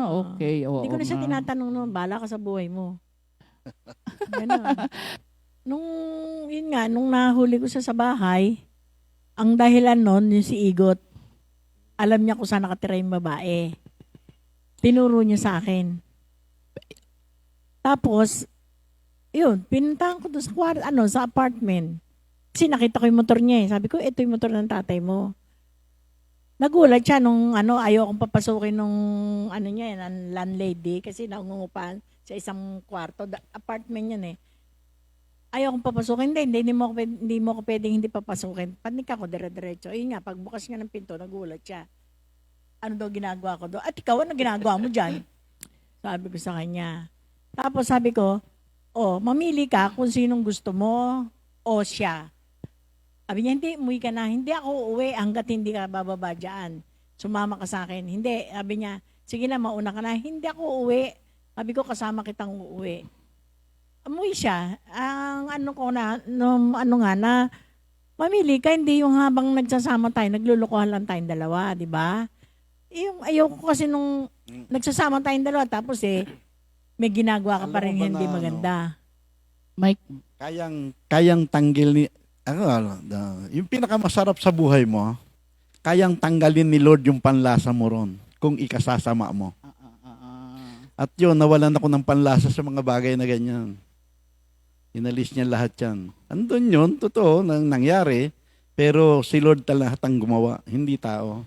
Okay. Oo, Hindi ko na siya nga. tinatanong noon, bala ka sa buhay mo. Ganun. Nung nahuli ko siya sa bahay, ang dahilan noon, yung si Igot, alam niya kung saan nakatira yung babae. Tinuro niya sa akin. Tapos, yun, pinuntahan ko doon sa apartment. Kasi nakita ko yung motor niya eh. Sabi ko, ito yung motor ng tatay mo. Nagulat siya nung ayaw akong papasukin nung niya, ng landlady kasi nangungupahan sa isang kwarto. Apartment yan eh. Ayaw akong papasukin. Hindi mo ako pwedeng hindi papasukin. Panik ako, dire-diretso. Ayun nga, pagbukas nga ng pinto, nagulat siya. Ano daw ginagawa ko doon? At ikaw, ano ginagawa mo dyan? Sabi ko sa kanya. Tapos sabi ko, mamili ka kung sinong gusto mo o siya. Sabi niya, hindi, umuwi ka na. Hindi ako uuwi hanggat hindi ka bababa dyan. Sumama ka sa akin. Hindi. Sabi niya, sige na, mauna ka na. Hindi ako uuwi. Sabi ko, kasama kitang uuwi. Umuwi siya. Ang mamili ka, hindi yung habang nagsasama tayo, naglulukuhan lang tayong dalawa, di ba? Yung ayoko kasi nung nagsasama tayong dalawa, tapos may ginagawa ka pa rin hindi maganda. Mike, Kayang tanggil ni yung pinakamasarap sa buhay mo, kayang tanggalin ni Lord yung panlasa mo ron kung ikasasama mo. At yun, nawalan ako ng panlasa sa mga bagay na ganyan. Inalis niya lahat yan. Andun yun, totoo, nangyari, pero si Lord talaga ang gumawa, hindi tao.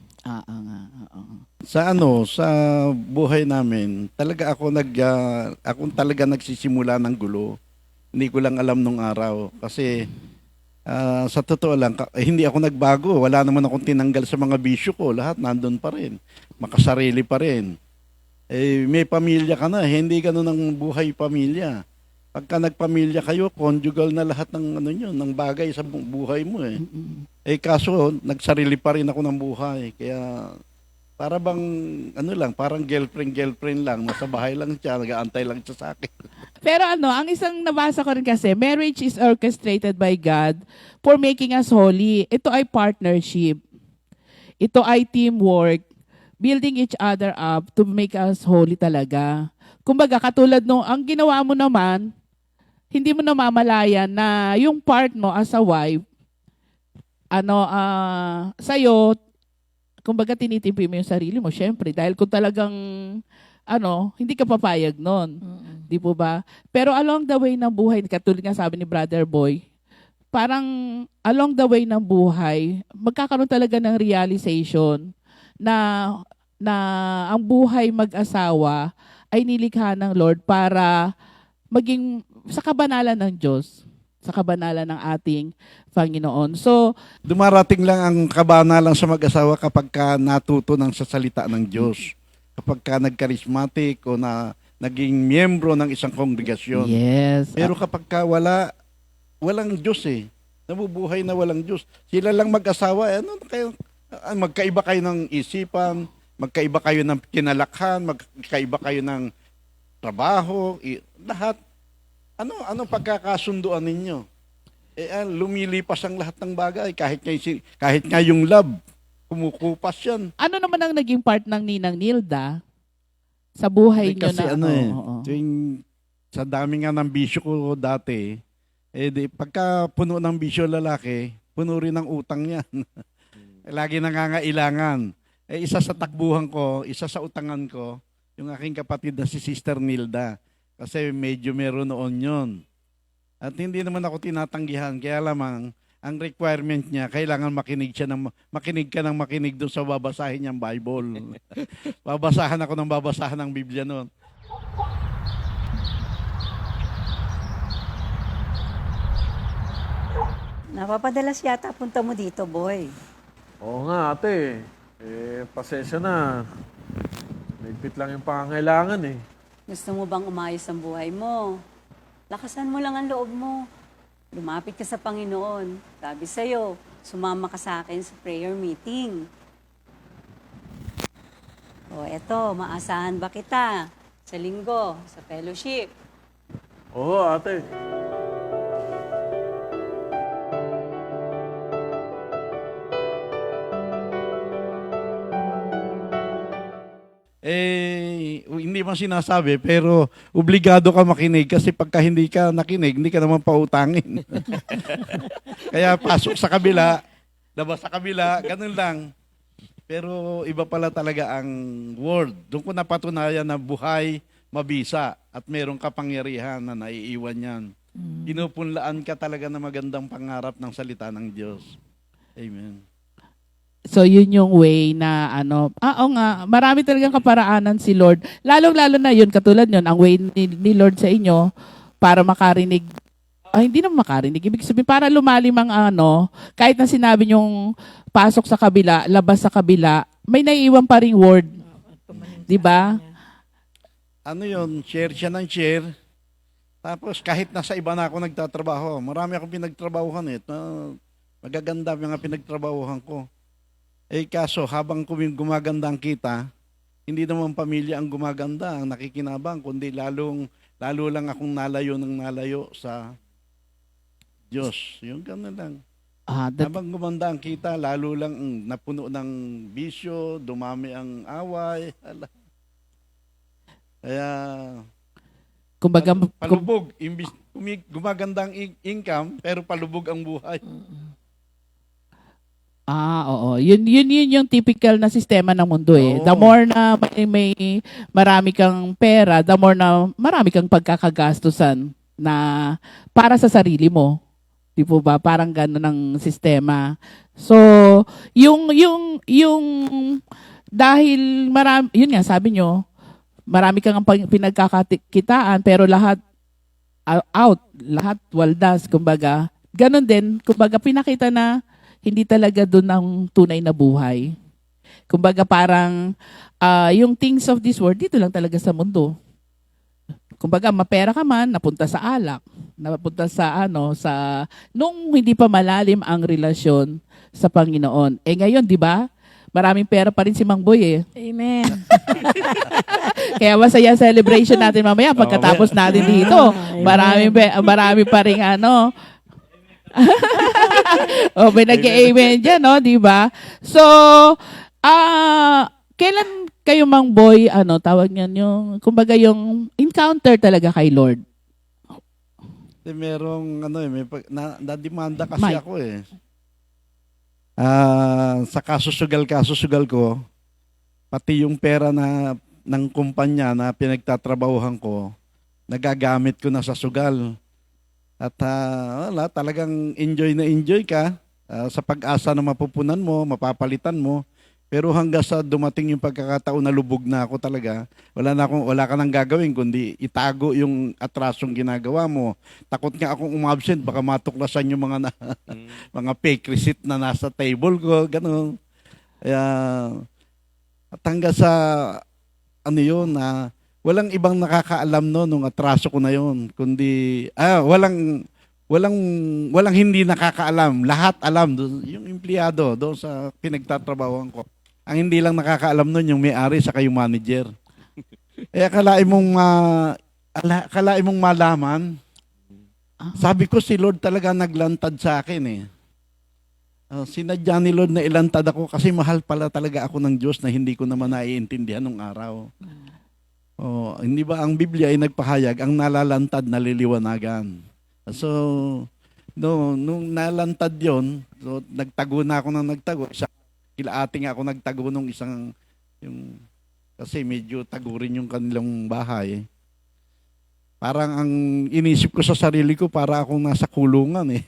Sa buhay namin, talaga ako talaga nagsisimula ng gulo. Hindi ko lang alam nung araw kasi sa totoo lang, hindi ako nagbago. Wala naman akong tinanggal sa mga bisyo ko. Lahat nandun pa rin. Makasarili pa rin. May pamilya ka na. Hindi ganun ang buhay pamilya. Pagka nagpamilya kayo, conjugal na lahat ng ng bagay sa buhay mo eh. Kaso, nagsarili pa rin ako ng buhay. Kaya, para bang, parang girlfriend lang. Nasa bahay lang siya, nag-aantay lang siya sa akin. pero ang isang nabasa ko rin kasi, marriage is orchestrated by God for making us holy. Ito ay partnership. Ito ay teamwork. Building each other up to make us holy talaga. Kumbaga, katulad ang ginawa mo naman, hindi mo namamalayan na yung part mo as a wife, sa'yo, kumbaga tinitimpi mo yung sarili mo, syempre, dahil kung talagang, hindi ka papayag nun. Di po ba? Pero along the way ng buhay, katulad nga sabi ni Brother Boy, parang along the way ng buhay, magkakaroon talaga ng realization na ang buhay mag-asawa ay nilikha ng Lord para maging sa kabanalan ng Diyos, sa kabanalan ng ating Panginoon. So, dumarating lang ang kabanalan sa mag-asawa kapag ka natuto ng sa salita ng Diyos. Kapag ka nag-charismatic o naging miyembro ng isang kongregasyon. yes. Pero kapag ka walang Diyos nabubuhay na walang Diyos. Sila lang mag-asawa, magkaiba kayo ng isipan, magkaiba kayo ng kinalakhan, magkaiba kayo ng trabaho, lahat. Ano pagkakasunduan ninyo? Lumilipas ang lahat ng bagay. Kahit nga yung love, kumukupas yan. Ano naman ang naging part ng Ninang Nilda sa buhay niyo Kasi na? sa dami nga ng bisyo ko dati, pagka puno ng bisyo lalaki, puno rin ng utang yan. Lagi nangangailangan. Isa sa takbuhan ko, isa sa utangan ko, yung aking kapatid na si Sister Nilda. Kasi medyo meron noon yun. At hindi naman ako tinatanggihan. Kaya lamang, ang requirement niya, kailangan makinig ka ng makinig doon sa babasahin niyang Bible. Babasahan ako ng babasahan ng Biblia noon. Napapadalas yata punta mo dito, boy. Oo nga, ate. Pasensya na. Naigpit lang yung pangangailangan eh. Gusto mo bang umayos ang buhay mo? Lakasan mo lang ang loob mo. Lumapit ka sa Panginoon. Sabi sa'yo, sumama ka sa akin sa prayer meeting. O eto, maasahan ba kita sa linggo, sa fellowship? Oo, ate. Hindi man sinasabi, pero obligado ka makinig kasi pagka hindi ka nakinig, hindi ka naman pautangin. Kaya pasok sa kabila, labas sa kabila, ganun lang. Pero iba pala talaga ang word. Doon ko napatunayan na buhay, mabisa, at merong kapangyarihan na naiiwan yan. Pinupunlaan ka talaga na magandang pangarap ng salita ng Diyos. Amen. So, yun yung way na oo nga, marami talagang kaparaanan si Lord. Lalong-lalo na yun, katulad yun, ang way ni Lord sa inyo para makarinig, hindi naman makarinig, ibig sabihin, para lumalim ang kahit na sinabi nyong pasok sa kabila, labas sa kabila, may naiiwan pa ring word. Di ba? Ano yun, share siya ng share. Tapos kahit nasa iba na ako nagtatrabaho, marami akong pinagtrabahuhan eh. Magaganda mga pinagtrabahuhan ko. Kaso habang gumaganda ang kita, hindi naman pamilya ang gumaganda, ang nakikinabang, kundi lalo lang akong nalayo sa Diyos. Yung gano'n lang. Habang gumanda ang kita, lalo lang napuno ng bisyo, dumami ang away. Kaya, kumbaga, palubog. Gumaganda ang income, pero palubog ang buhay. Oo. Yun yung typical na sistema ng mundo eh. Oo. The more na may marami kang pera, the more na marami kang pagkakagastusan na para sa sarili mo. Di po ba? Parang gano'n ang sistema. So, yung dahil marami, yun nga, sabi nyo, marami kang pinagkakakitaan, pero lahat out, lahat waldas, kumbaga. Ganon din, kumbaga pinakita na hindi talaga doon ang tunay na buhay. Kumbaga parang yung things of this world, dito lang talaga sa mundo. Kumbaga mapera ka man, napunta sa alak, napunta sa nung hindi pa malalim ang relasyon sa Panginoon. Ngayon, di ba? Maraming pera pa rin si Mang Boy eh. Amen. Kaya masaya celebration natin mamaya pagkatapos natin dito. Marami pa rin may nag-amen dyan, no? Di ba? So, kailan kayo, Mang Boy, tawag niyan yung, kumbaga yung encounter talaga kay Lord? Merong, na-demanda kasi Mike. ako eh. Sa kasusugal ko, pati yung pera ng kumpanya na pinagtatrabahuhan ko, nagagamit ko na sa sugal. At talagang enjoy ka sa pag-asa na mapupunan mo, mapapalitan mo. Pero hanggang sa dumating yung pagkakataon na lubog na ako talaga, wala ka nang gagawin kundi itago yung atrasong ginagawa mo. Takot nga akong umabsent, baka matuklasan yung mga fake receipt na nasa table ko, gano'n. At hanggang sa walang ibang nakakaalam nung atraso ko na yon, kundi walang hindi nakakaalam, lahat alam, yung empleyado doon sa pinagtatrabahuan ko. Ang hindi lang nakakaalam nun yung may-ari saka yung manager. Kalain mong malaman. Sabi ko si Lord talaga naglantad sa akin eh. Sinadya ni Lord na ilantad ako kasi mahal pala talaga ako ng Diyos na hindi ko naman naiintindihan nung araw. Hindi ba ang Biblia ay nagpahayag, ang nalalantad naliliwanagan. So, nung nalantad yon, so, nagtago na ako ng nagtago. Kilaating ako nagtago nung kasi medyo tago rin yung kanilang bahay. Parang ang inisip ko sa sarili ko, para akong nasa kulungan eh.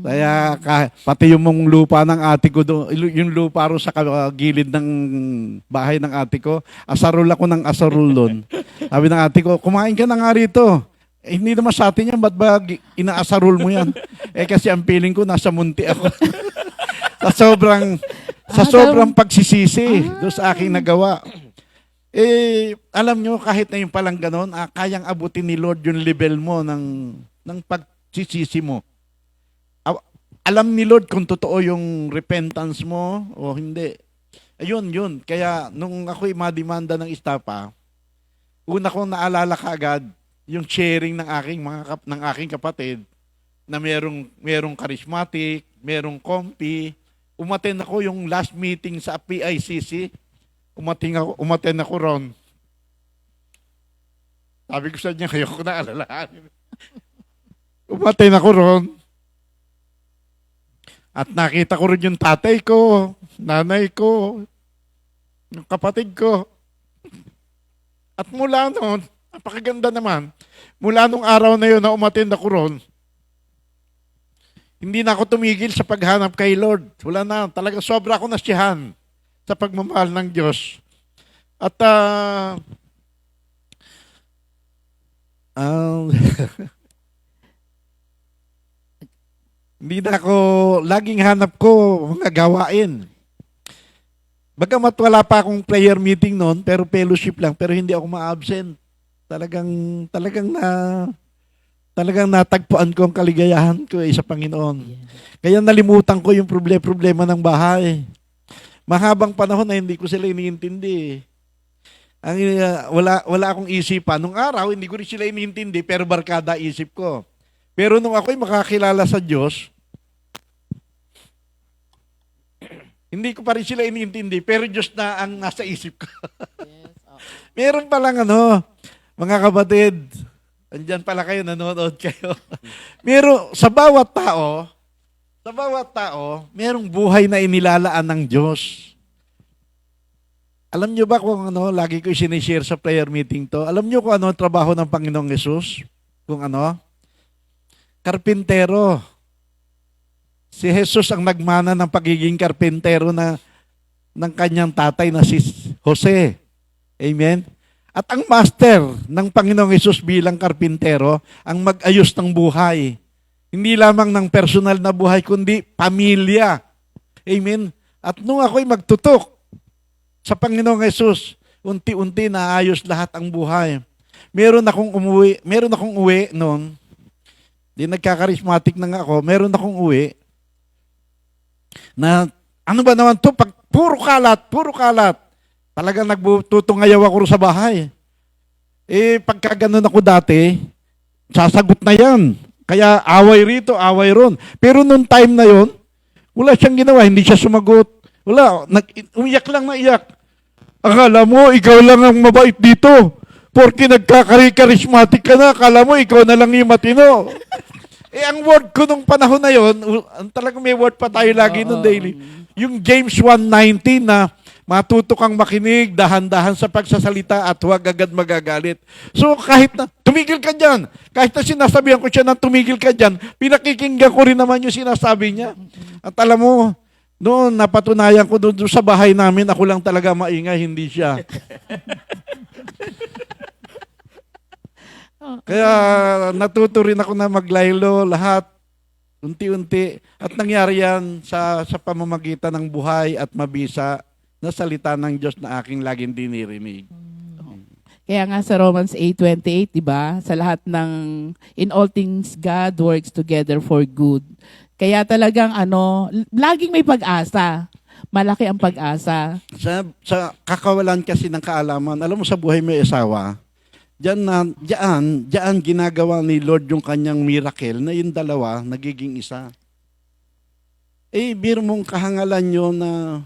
Kaya pati yung mong lupa ng ate ko, yung lupa ro sa gilid ng bahay ng ate ko, asarol ako ng asarol doon. Sabi ng ate ko, kumain ka na nga rito. Eh, hindi naman sa atin yan, ba't ba inaasarol mo yan? Eh kasi ang feeling ko, nasa munti ako. sa sobrang pagsisisi doon sa aking nagawa. Eh, alam nyo, kahit na yung palang ganon, kayang abutin ni Lord yung level mo ng pagsisisi mo. Alam ni Lord kung totoo yung repentance mo o hindi. Ayun, yun. Kaya nung ako'y madimanda ng estapa, una kong naalala kaagad yung sharing ng aking kapatid na merong charismatic, merong comfy. Umaten ako yung last meeting sa PICC. Umaten ako ron. Sabi ko sa niya, kayo ko na alalahanin. Umaten ako ron. At nakita ko rin yung tatay ko, nanay ko, yung kapatid ko. At mula noon, napakaganda naman, mula nung araw na yun na umaten ako ron, hindi na ako tumigil sa paghanap kay Lord. Wala na, talaga sobra ako nasiyahan sa pagmamahal ng Diyos. At hindi na ako, laging hanap ko mga gawain. Bagamat wala pa akong prayer meeting noon, pero fellowship lang, pero hindi ako ma-absent. Talagang natagpuan ko ang kaligayahan ko sa Panginoon. Kaya nalimutan ko yung problema ng bahay. Mahabang panahon na hindi ko sila iniintindi. Wala akong isipan. Nung araw, hindi ko rin sila iniintindi, pero barkada isip ko. Pero nung ako'y makakilala sa Diyos, hindi ko pa rin sila iniintindi, pero Diyos na ang nasa isip ko. Meron palang mga kapatid, andyan pala kayo, nanonood kayo. Pero sa bawat tao, merong buhay na inilalaan ng Diyos. Alam nyo ba kung lagi ko sinishare sa prayer meeting to, alam nyo kung ano ang trabaho ng Panginoong Yesus? Kung karpintero. Si Jesus ang nagmana ng pagiging karpintero ng kanyang tatay na si Jose. Amen? At ang master ng Panginoong Yesus bilang karpintero, ang mag-ayos ng buhay. Hindi lamang ng personal na buhay, kundi pamilya. Amen? At nung ako'y magtutok sa Panginoong Yesus, unti-unti naayos lahat ang buhay. Meron akong uwi noon, di nagkakarismatic na nga ako, meron akong uwi, na ano ba naman to, puro kalat. Talagang nagtutungayaw ako sa bahay. Eh, pagka ganun ako dati, sasagot na yan. Kaya away rito, away ron. Pero nung time na yon, wala siyang ginawa, hindi siya sumagot. Wala, umiyak lang na iyak. Akala mo, ikaw lang ang mabait dito. Porque nagkakarismatic ka na, akala mo, ikaw na lang yung matino. Eh, ang word ko nung panahon na yon, talagang may word pa tayo lagi nung daily. Yung James 1:19 na, matuto kang makinig, dahan-dahan sa pagsasalita at huwag agad magagalit. So kahit na, tumigil ka dyan. Kahit na sinasabihan ko siya na tumigil ka dyan, pinakikinggan ko rin naman yung sinasabi niya. At alam mo, noon napatunayan ko doon sa bahay namin, ako lang talaga maingay, hindi siya. Kaya natuto rin ako na maglaylo lahat, unti-unti. At nangyari yan sa pamamagitan ng buhay at mabisa na salita ng Diyos na aking laging dinirinig. Kaya nga sa Romans 8:28, di ba? Sa lahat ng in all things God works together for good. Kaya talagang laging may pag-asa. Malaki ang pag-asa. Sa kakawalan kasi ng kaalaman, alam mo sa buhay may asawa, diyan ginagawa ni Lord yung kanyang miracle na yung dalawa nagiging isa. Eh, biro mong kahangalan nyo na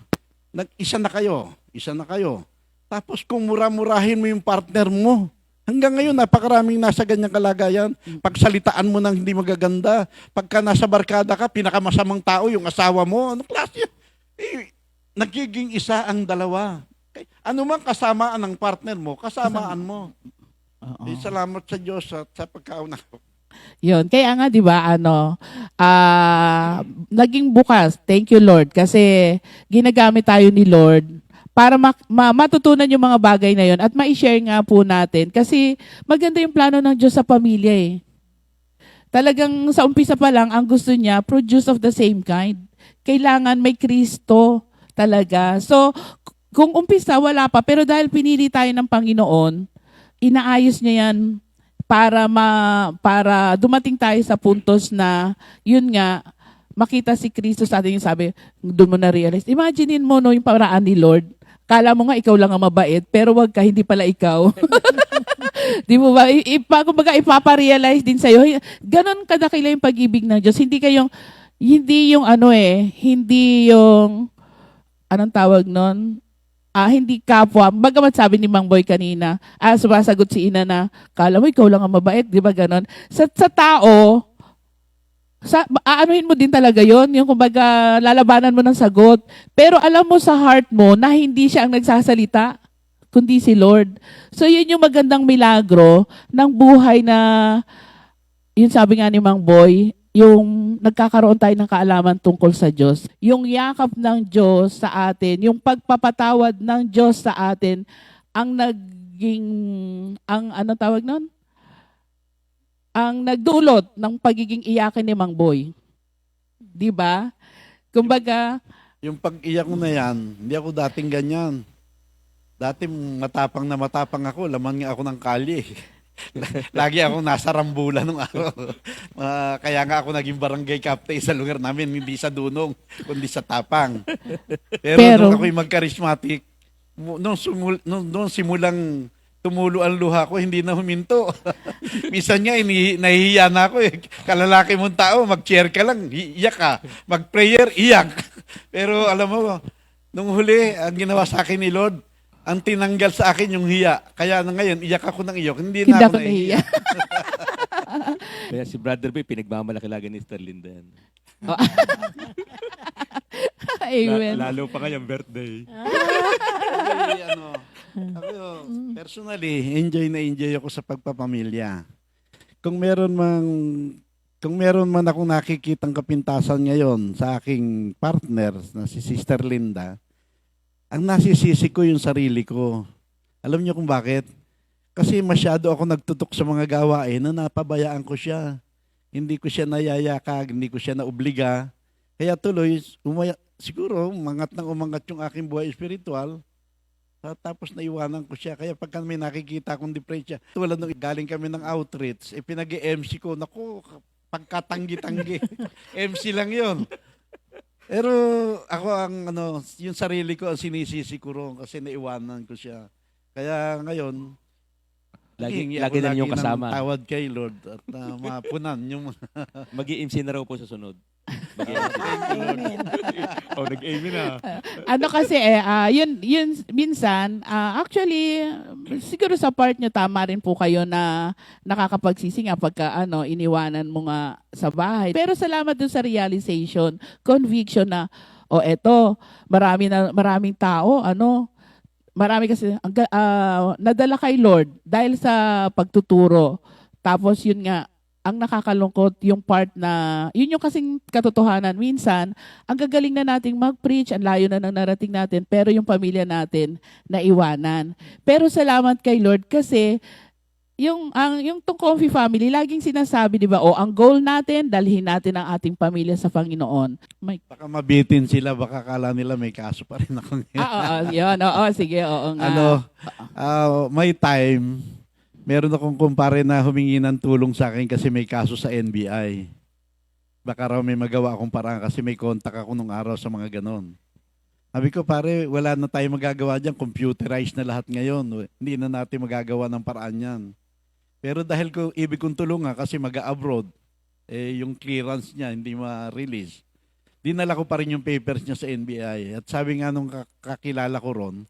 isa na kayo. Tapos kung mura-murahin mo yung partner mo, hanggang ngayon napakaraming nasa ganyang kalagayan. Pagsalitaan mo ng hindi magaganda, pagka nasa barkada ka, pinakamasamang tao yung asawa mo, anong klase? Eh, nagiging isa ang dalawa. Ano man kasamaan ng partner mo, kasamaan mo. Oo. Salamat sa Diyos at sa pagkauna ko. Yun. Kaya nga, di ba, naging bukas. Thank you, Lord. Kasi ginagamit tayo ni Lord para matutunan yung mga bagay na yun at ma-share nga po natin. Kasi maganda yung plano ng Diyos sa pamilya eh. Talagang sa umpisa pa lang, ang gusto niya, produce of the same kind. Kailangan may Kristo talaga. So, kung umpisa, wala pa. Pero dahil pinili tayo ng Panginoon, inaayos niya yan para dumating tayo sa puntos na, yun nga, makita si Kristo sa atin yung sabi, doon mo na-realize. Imaginein mo no, yung paraan ni Lord. Kala mo nga ikaw lang ang mabait, pero wag ka, hindi pala ikaw. Di mo ba? Kumbaga ipaparealize din sa'yo. Ganon kadakila yung pag-ibig ng Diyos. Hindi yung, anong tawag nun? Hindi kapwa. Bagamat sabi ni Mang Boy kanina, sumasagot si Ina na, kala mo ikaw lang ang mabait, di ba ganon? Sa tao, aanuhin mo din talaga yon, yung kumbaga lalabanan mo ng sagot. Pero alam mo sa heart mo na hindi siya ang nagsasalita, kundi si Lord. So yun yung magandang milagro ng buhay na, yun sabi nga ni Mang Boy, yung nagkakaroon tayo ng kaalaman tungkol sa Diyos. Yung yakap ng Diyos sa atin, yung pagpapatawad ng Diyos sa atin, ang ano tawag nun? Ang nagdulot ng pagiging iyakin ni Mang Boy. Di ba? Kumbaga, Yung pag-iyak ko na yan, hindi ako dating ganyan. Dati matapang ako, laman nga ako ng kalye. Lagi ako nasa rambulan nung araw. Kaya nga ako naging barangay captain sa lugar namin, hindi sa dunong, kundi sa tapang. Pero nung ako'y magkarismatic, nung simulang tumulo ang luha ko, hindi na huminto. Minsan nga, nahihiya na ako eh. Kalalaki mong tao, mag-chair ka lang, iyak ka. Mag-prayer, iyak. Pero alam mo, nung huli, ang ginawa sa akin ni Lord, ang tinanggal sa akin yung hiya. Kaya na ngayon, iyak ako ng iyok. Hindi na ako nahihiya. Kaya si Brother Boy, pinagmamalaki lagi ni Sister Linda yan. Amen. Lalo pa kayang birthday. Ako, personally, enjoy ako sa pagpapamilya. Kung meron man akong nakikitang kapintasan ngayon sa aking partner na si Sister Linda, ang nasisisi ko yung sarili ko. Alam niyo kung bakit? Kasi masyado ako nagtutok sa mga gawain na napabayaan ko siya. Hindi ko siya nayayakag, hindi ko siya naobliga. Kaya tuloy, siguro, umangat yung aking buhay espiritual. Tapos naiwanan ko siya. Kaya pagka may nakikita akong depresya, tulad nung galing kami ng outreach, pinag-MC ko, naku, pagkatanggi-tanggi. MC lang yon. Pero ako yung sarili ko ang sinisisi ko ron kasi naiwanan ko siya. Kaya ngayon, lagi na niyo kasama. Tawad kay Lord at mapunan yung Mag-i-MC na raw po sa sunod. Nag-amen na. Kasi yun minsan actually siguro sa part nyo tama rin po kayo na nakakapagsisi nga pagka iniwanan mo nga sa bahay. Pero salamat dun sa realization, conviction na eto, maraming tao marami kasi nadala kay Lord dahil sa pagtuturo. Tapos yun nga, ang nakakalungkot yung part na, yun yung kasing katotohanan. Minsan, ang gagaling na nating mag-preach, ang layo na nang narating natin, pero yung pamilya natin naiwanan. Pero salamat kay Lord kasi yung tong Comfy Family, laging sinasabi, di ba, ang goal natin, dalhin natin ang ating pamilya sa Panginoon. Baka mabitin sila, baka kala nila may kaso pa rin ako ngayon. Yun, sige, oo nga. May time, meron akong kumpare na humingi ng tulong sa akin kasi may kaso sa NBI. Baka raw may magawa akong paraan kasi may contact ako nung araw sa mga ganon. Sabi ko, pare, wala na tayong magagawa dyan. Computerized na lahat ngayon. Hindi na natin magagawa ng paraan yan. Pero dahil ibig kong tulungan kasi mag-abroad, yung clearance niya hindi ma-release. Dinala ko pa rin yung papers niya sa NBI. At sabi nga nung kakilala ko ron,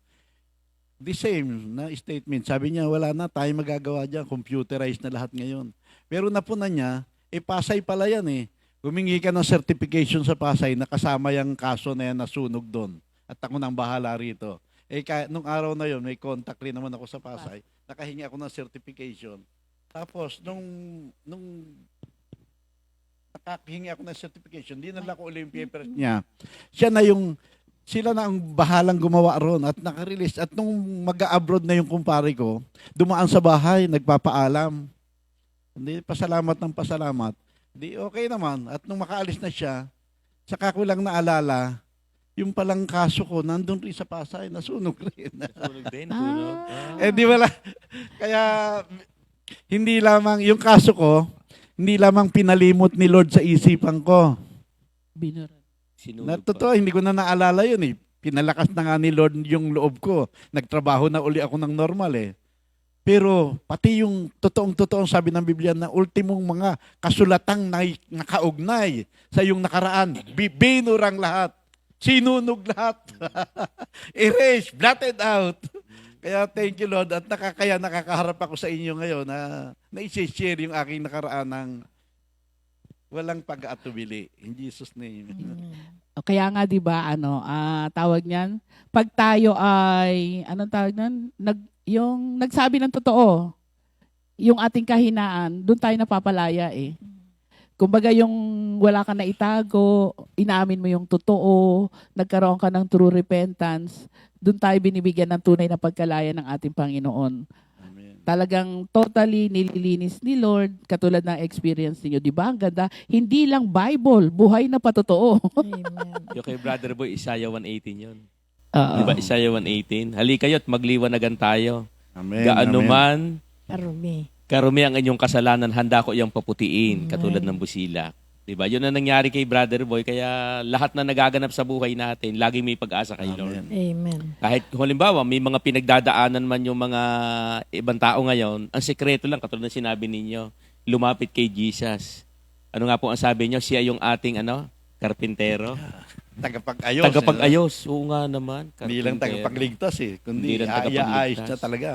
the same na statement. Sabi niya, wala na tayong magagawa dyan. Computerized na lahat ngayon. Pero napunan niya, Pasay pala yan eh. Humingi ka ng certification sa Pasay na kasama yung kaso na yan na sunog doon. At ako nang bahala rito. Nung araw na yon may contact rin naman ako sa Pasay. nakahingi ako ng certification. Tapos, nung nakahingi ako ng certification, dinala ko ulit yung papers niya. Sila na ang bahalang gumawa ron at nakarelease. At nung mag-abroad na yung kumpare ko, dumaan sa bahay, nagpapaalam. Hindi, pasalamat ng pasalamat. Di okay naman. At nung makaalis na siya, saka ko lang naalala, yung palang kaso ko, nandun rin sa Pasay, nasunog rin. Sunog din, sunog. Eh di wala. Kaya, hindi lamang, yung kaso ko, hindi lamang pinalimot ni Lord sa isipan ko. Binura. Na totoo, hindi ko na naalala yun eh. Pinalakas na nga ni Lord yung loob ko. Nagtrabaho na uli ako ng normal eh. Pero pati yung totoong sabi ng Biblia na ultimong mga kasulatang nakaugnay sa yung nakaraan, binurang lahat, sinunog lahat, erase, blotted out. Kaya thank you Lord at nakakaharap ako sa inyo ngayon na i-share yung aking nakaraan ng walang pag-aatubili. In Jesus' name. O, kaya nga 'di ba tawag niyan, pag tayo ay anong tawag niyan, yung nagsabi ng totoo, yung ating kahinaan, doon tayo napapalaya eh. Kumbaga yung wala ka na itago, inaamin mo yung totoo, nagkaroon ka ng true repentance, doon tayo binibigyan ng tunay na pagkalaya ng ating Panginoon. Talagang totally nililinis ni Lord, katulad ng experience niyo. Di ba? Ang ganda. Hindi lang Bible, buhay na patotoo. Amen. Yung kay Brother Boy, Isaiah 1:18 yun. Oo. Di ba Isaiah 1:18? Halika kayo't magliwanagan tayo. Amen. Gaano Amen. man Karumi ang inyong kasalanan, handa ko iyang paputiin, katulad ng busilak. Diba? Yun ang nangyari kay Brother Boy. Kaya lahat na nagaganap sa buhay natin, laging may pag-asa kay Lord. Amen. Kahit halimbawa, may mga pinagdadaanan man yung mga ibang tao ngayon, ang sekreto lang, katulad ng sinabi ninyo, lumapit kay Jesus. Ano nga po ang sabi niyo? Siya yung ating karpintero. Tagapag-ayos. Tagapag-ayos. Oo nga naman. Hindi lang tagapagligtas eh, kundi Hindi lang tagapagligtas. iaayos na talaga.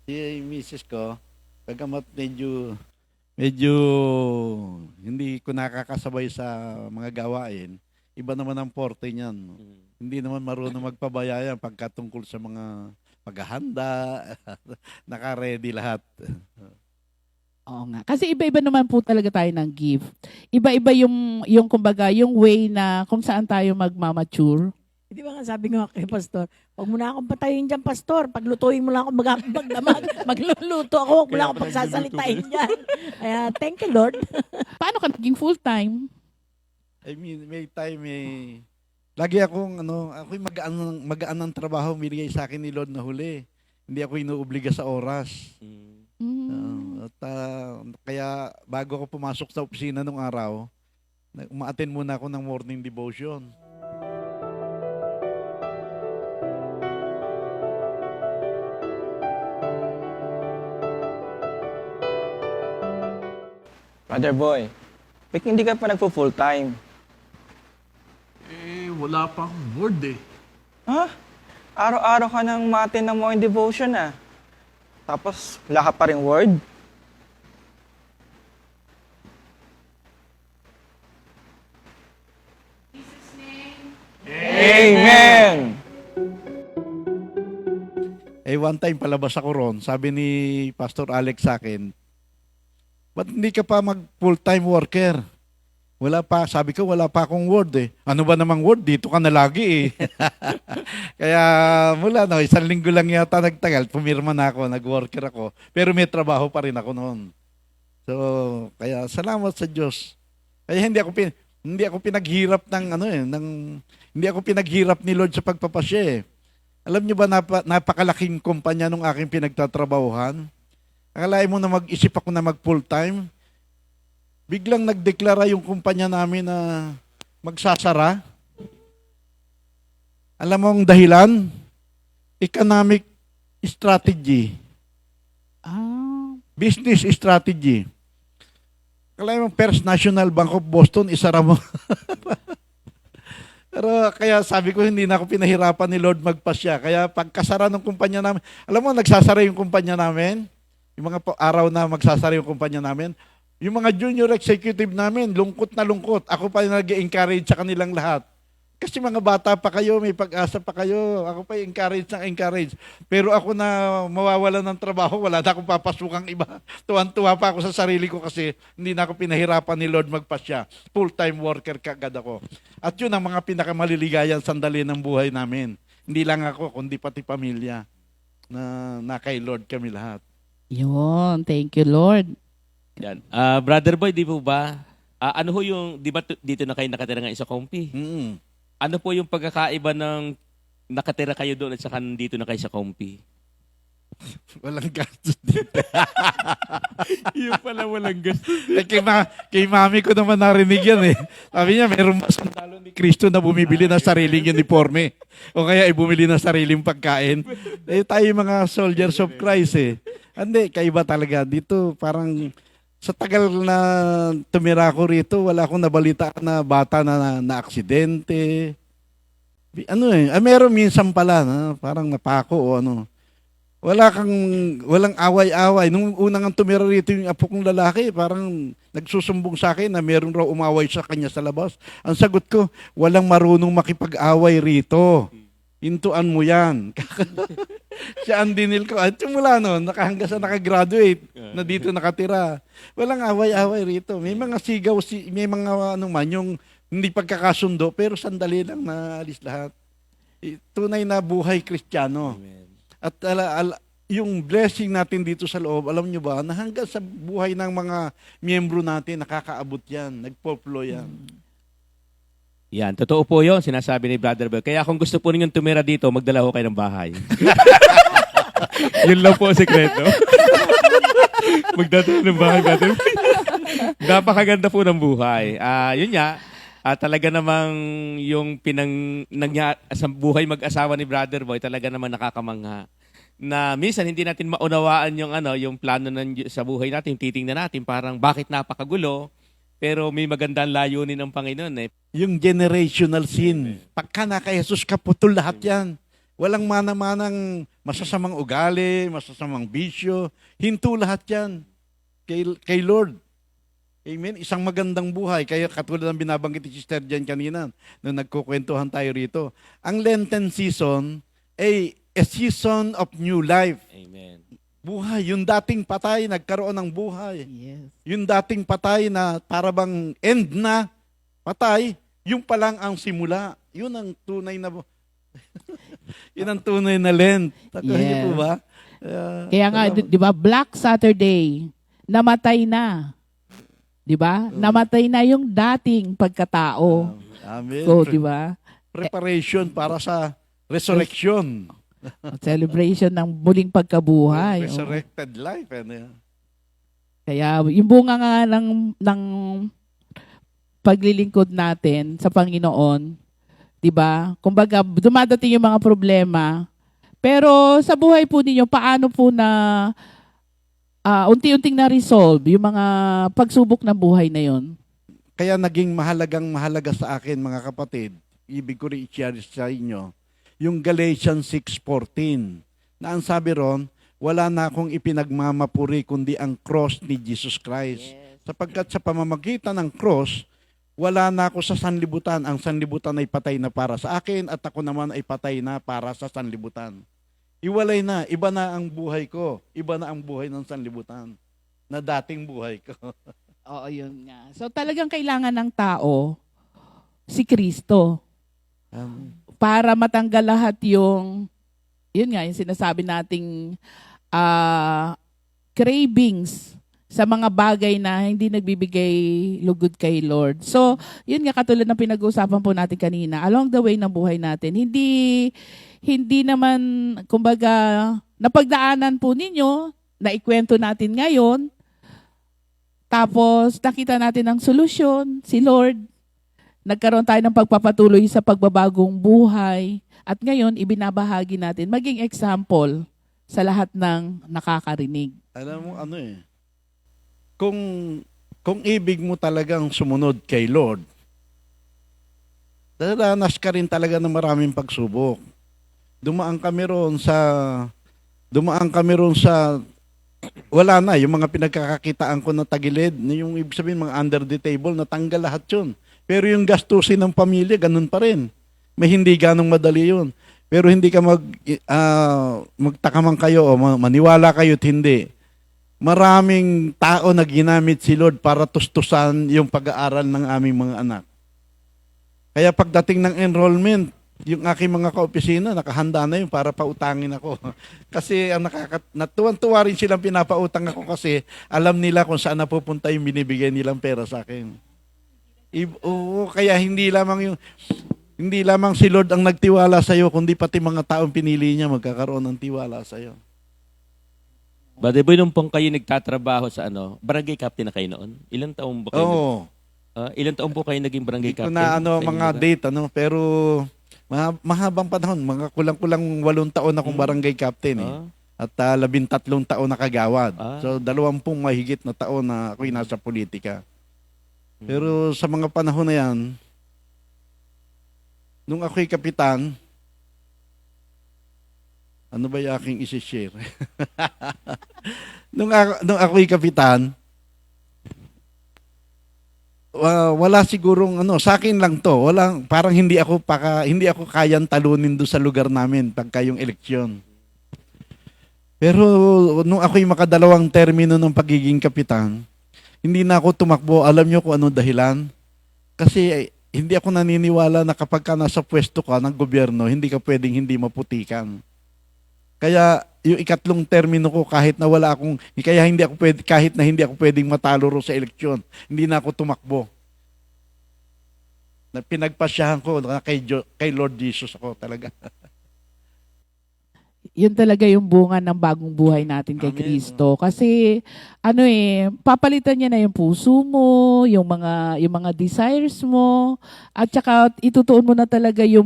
Si misis ko, pagkamat medyo hindi ko nakakasabay sa mga gawain, iba naman ang forte niyan. Hindi naman marunong magpabaya yan pagkatungkol sa mga paghahanda, naka-ready lahat. Oo nga. Kasi iba-iba naman po talaga tayo ng gift. Iba-iba yung kumbaga, yung way na kung saan tayo magmamature. Di ba nga sabi nga kay Pastor, huwag mo na akong patayin dyan, Pastor. Paglutuin mo lang ako magluluto ako. Huwag mo lang akong pagsasalitain dyan. Kaya, thank you, Lord. Paano ka naging full-time? I mean, may time lagi akong ako'y magaan ng trabaho binigay sa akin ni Lord na huli. Hindi ako inuobliga sa oras. Kaya bago ako pumasok sa opisina nung araw, uma-attend muna ako ng morning devotion. Brother Boy, ba't hindi ka pa nagpo-full time? Wala pa akong word eh. Ha? Araw-araw ka nang ma-attend ng morning devotion ah. Tapos, wala ka pa rin word? Amen! One time palabas ako ron, sabi ni Pastor Alex sa akin, ba't hindi ka pa mag-full-time worker? Wala pa, sabi ko, wala pa akong word eh. Ano ba namang word? Dito ka na lagi eh. Kaya mula 1 linggo lang yata nagtagal, pumirma na ako, nag-worker ako. Pero may trabaho pa rin ako noon. So, kaya salamat sa Diyos. Kaya hindi ako pinaghirap hindi ako pinaghirap ni Lord sa pagpapasya eh. Alam niyo ba, napakalaking kumpanya nung aking pinagtatrabahuhan? Akalain mo na mag-isip ako na mag-full-time? Biglang nagdeklara yung kumpanya namin na magsasara. Alam mo ang dahilan? Economic strategy. Business strategy. Akalain mo, First National Bank of Boston, isara mo. Pero kaya sabi ko, hindi na ako pinahirapan ni Lord magpasya. Kaya pagkasara ng kumpanya namin, alam mo, nagsasara yung kumpanya namin. Yung mga araw na magsasara yung kumpanya namin. Yung mga junior executive namin, lungkot na lungkot. Ako pa nag-encourage sa kanilang lahat. Kasi mga bata pa kayo, may pag-asa pa kayo. Ako pa encourage ng encourage. Pero ako na mawawala ng trabaho, wala na akong papasukang iba. Tuwan-tuwa pa ako sa sarili ko kasi hindi na ako pinahirapan ni Lord magpasya. Full-time worker kagad ako. At yun ang mga pinakamaliligayan sandali ng buhay namin. Hindi lang ako, kundi pati pamilya na kay Lord kami lahat. Yun, thank you, Lord. Yan. Brother Boy, di po ba? Ano ho yung, di ba dito na kayo nakatira nga sa Compi? Ano po yung pagkakaiba ng nakatira kayo doon at saka nandito na kayo sa Compi? Walang gastos dito. Yung pala walang gastos. Kay mami ko naman narinig yan eh. Sabi niya, mayroong masandalo ni Kristo na bumibili ng sariling uniforme. O kaya bumili ng sariling pagkain. Eh, tayo mga soldiers of Christ eh. Hindi, kaiba talaga. Dito parang sa tagal na tumira ko rito, wala akong nabalitaan na bata na aksidente. Ano eh, meron minsan pala na parang napako o ano. Walang away-away. Nung unang ang tumira rito yung apo kong lalaki, parang nagsusumbong sa akin na meron raw umaway sa kanya sa labas. Ang sagot ko, walang marunong makipag-away rito. Hintuan mo yan. Siya ang dinil ko. At mula noon, hanggang sa nakagraduate, na dito nakatira. Walang away-away rito. May mga sigaw, may mga ano man, yung hindi pagkakasundo, pero sandali lang naalis lahat. Tunay na buhay Kristiyano. At yung blessing natin dito sa loob, alam nyo ba, na hanggang sa buhay ng mga miyembro natin, nakakaabot yan, nagpo-flow yan. Yan, totoo po yun, sinasabi ni Brother Boy. Kaya kung gusto po ninyong tumira dito, magdala ho kayo ng bahay. Yun lang po ang sekreto. Magdala ng bahay, Brother Boy. Napakaganda po ng buhay. Yun nga, talaga namang yung sa buhay mag-asawa ni Brother Boy, talaga namang nakakamangha. Na minsan hindi natin maunawaan yung plano sa buhay natin, titingnan natin parang bakit napakagulo, pero may magandang layunin ng Panginoon eh. Yung generational sin. Pagka na kay Jesus ka, putol lahat yan. Walang mana-manang masasamang ugali, masasamang bisyo. Hinto lahat yan kay Lord. Amen. Isang magandang buhay. Kaya katulad ng binabanggit ni Sister Jen kanina, nung nagkukwentuhan tayo rito. Ang Lenten season ay a season of new life. Amen. Buhay. Yung dating patay, nagkaroon ng buhay. Yes. Yung dating patay na parabang end na patay, yung pa lang ang simula. Yun ang tunay na yun ang tunay na Lent. Yes. Po ba? Kaya nga, di ba, Black Saturday, namatay na. Di ba? Namatay na yung dating pagkatao. Amen. So, di ba? Preparation para sa resurrection. Celebration ng muling pagkabuhay. Resurrected life. Ano? Kaya yung bunga nga ng paglilingkod natin sa Panginoon, 'di ba? Kumbaga dumadating yung mga problema, pero sa buhay po ninyo paano po na unti-unting na-resolve yung mga pagsubok ng buhay na yon? Kaya naging mahalaga sa akin mga kapatid, ibig ko rin i-share sa inyo, yung Galatians 6:14, na ang sabi ron, wala na akong ipinagmamapuri kundi ang cross ni Jesus Christ. Yes. Sapagkat sa pamamagitan ng cross, wala na ako sa sanlibutan. Ang sanlibutan ay patay na para sa akin at ako naman ay patay na para sa sanlibutan. Iwalay na, iba na ang buhay ko. Iba na ang buhay ng sanlibutan na dating buhay ko. Oo, yun nga. So talagang kailangan ng tao si Kristo. Para matanggal lahat yung yung sinasabi nating cravings sa mga bagay na hindi nagbibigay lugod kay Lord. So, yun nga katulad ng pinag-uusapan po natin kanina, along the way ng buhay natin, hindi naman, kumbaga, napagdaanan po ninyo, naikwento natin ngayon, tapos nakita natin ang solusyon, si Lord, nagkaroon tayo ng pagpapatuloy sa pagbabagong buhay, at ngayon, ibinabahagi natin, maging example sa lahat ng nakakarinig. Alam mo, kung ibig mo talagang sumunod kay Lord, daranas ka rin talaga ng maraming pagsubok. Dumaan kami ron sa, wala na, yung mga pinagkakakitaan ko na tagilid, yung ibig sabihin mga under the table, natanggal lahat yun. Pero yung gastusin ng pamilya, ganun pa rin. May hindi ganong madali yun. Pero hindi ka magtaka man kayo o maniwala kayo at hindi. Maraming tao na ginamit si Lord para tustusan yung pag-aaral ng aming mga anak. Kaya pagdating ng enrollment, yung aking mga kaopisina, nakahanda na yun para pautangin ako. Kasi natuwan-tuwa rin silang pinapautang ako kasi alam nila kung saan napupunta yung binibigay nilang pera sa akin. Oo, kaya hindi lamang si Lord ang nagtiwala sa iyo, kundi pati mga taong pinili niya magkakaroon ng tiwala sa iyo. Brother Boy, nung pong kayo nagtatrabaho sa barangay captain na kayo noon? Ilang taong ba kayo? Oo. Ilang taon po kayo naging barangay captain? Ito na mga date, pero mahabang panahon, mga kulang-kulang 8 taon akong barangay captain at 13 taon na kagawad. So 20 mahigit na taon na ako'y nasa politika. Pero sa mga panahon na yan, nung ako'y kapitan, ano ba yung aking isi-share? nung ako'y kapitan, wala sigurong sa akin lang to. Parang hindi ako kayang talunin do sa lugar namin pagka yung eleksyon. Pero nung ako'y makadalawang termino ng pagiging kapitan, hindi na ako tumakbo. Alam niyo kung ano dahilan? Kasi hindi ako naniniwala na kapag ka nasa pwesto ka ng gobyerno, hindi ka pwedeng hindi maputikan. Kaya yung ikatlong termino ko kahit na hindi ako pwedeng matalo ro sa eleksyon, hindi na ako tumakbo. Pinagpasyahan ko na kay Lord Jesus ako talaga. Yun talaga yung bunga ng bagong buhay natin kay Kristo. Kasi papalitan niya na yung puso mo, yung mga desires mo, at saka itutuon mo na talaga yung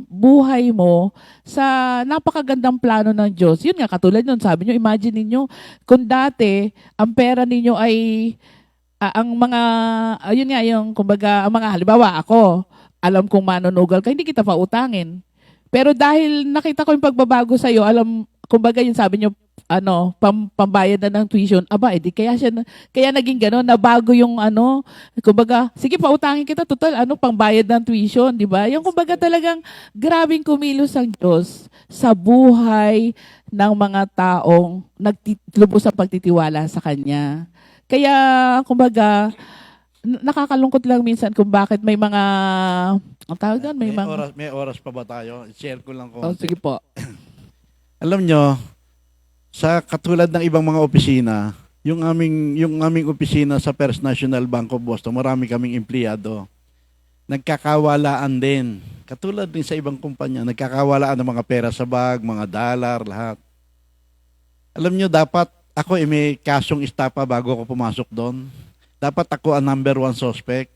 buhay mo sa napakagandang plano ng Diyos. Yun nga, katulad nun, sabi nyo, imagine niyo kung dati ang pera ninyo ay ang mga, yun nga, yung kumbaga, ang mga halimbawa ako, alam kong manonogal ka, hindi kita pautangin. Pero dahil nakita ko yung pagbabago sa'yo, kumbaga yung sabi nyo, pambayad na ng tuition, edi kaya naging gano'n, nabago yung kumbaga, sige pautangin kita, total, pambayad ng tuition, di ba? Yung kumbaga talagang grabing kumilos ang Diyos sa buhay ng mga taong lubos sa pagtitiwala sa Kanya. Kaya, kumbaga, nakakalungkot lang minsan kung bakit may mga ang tawag doon, may oras pa ba tayo? Share ko lang konti. Sige po. Alam nyo, sa katulad ng ibang mga opisina, yung aming opisina sa First National Bank of Boston, marami kaming empleyado. Nagkakawalaan din. Katulad din sa ibang kumpanya, nagkakawalaan ng mga pera sa bag, mga dollar, lahat. Alam nyo, dapat ako may kasong estapa bago ako pumasok doon. Dapat ako ang number 1 suspect.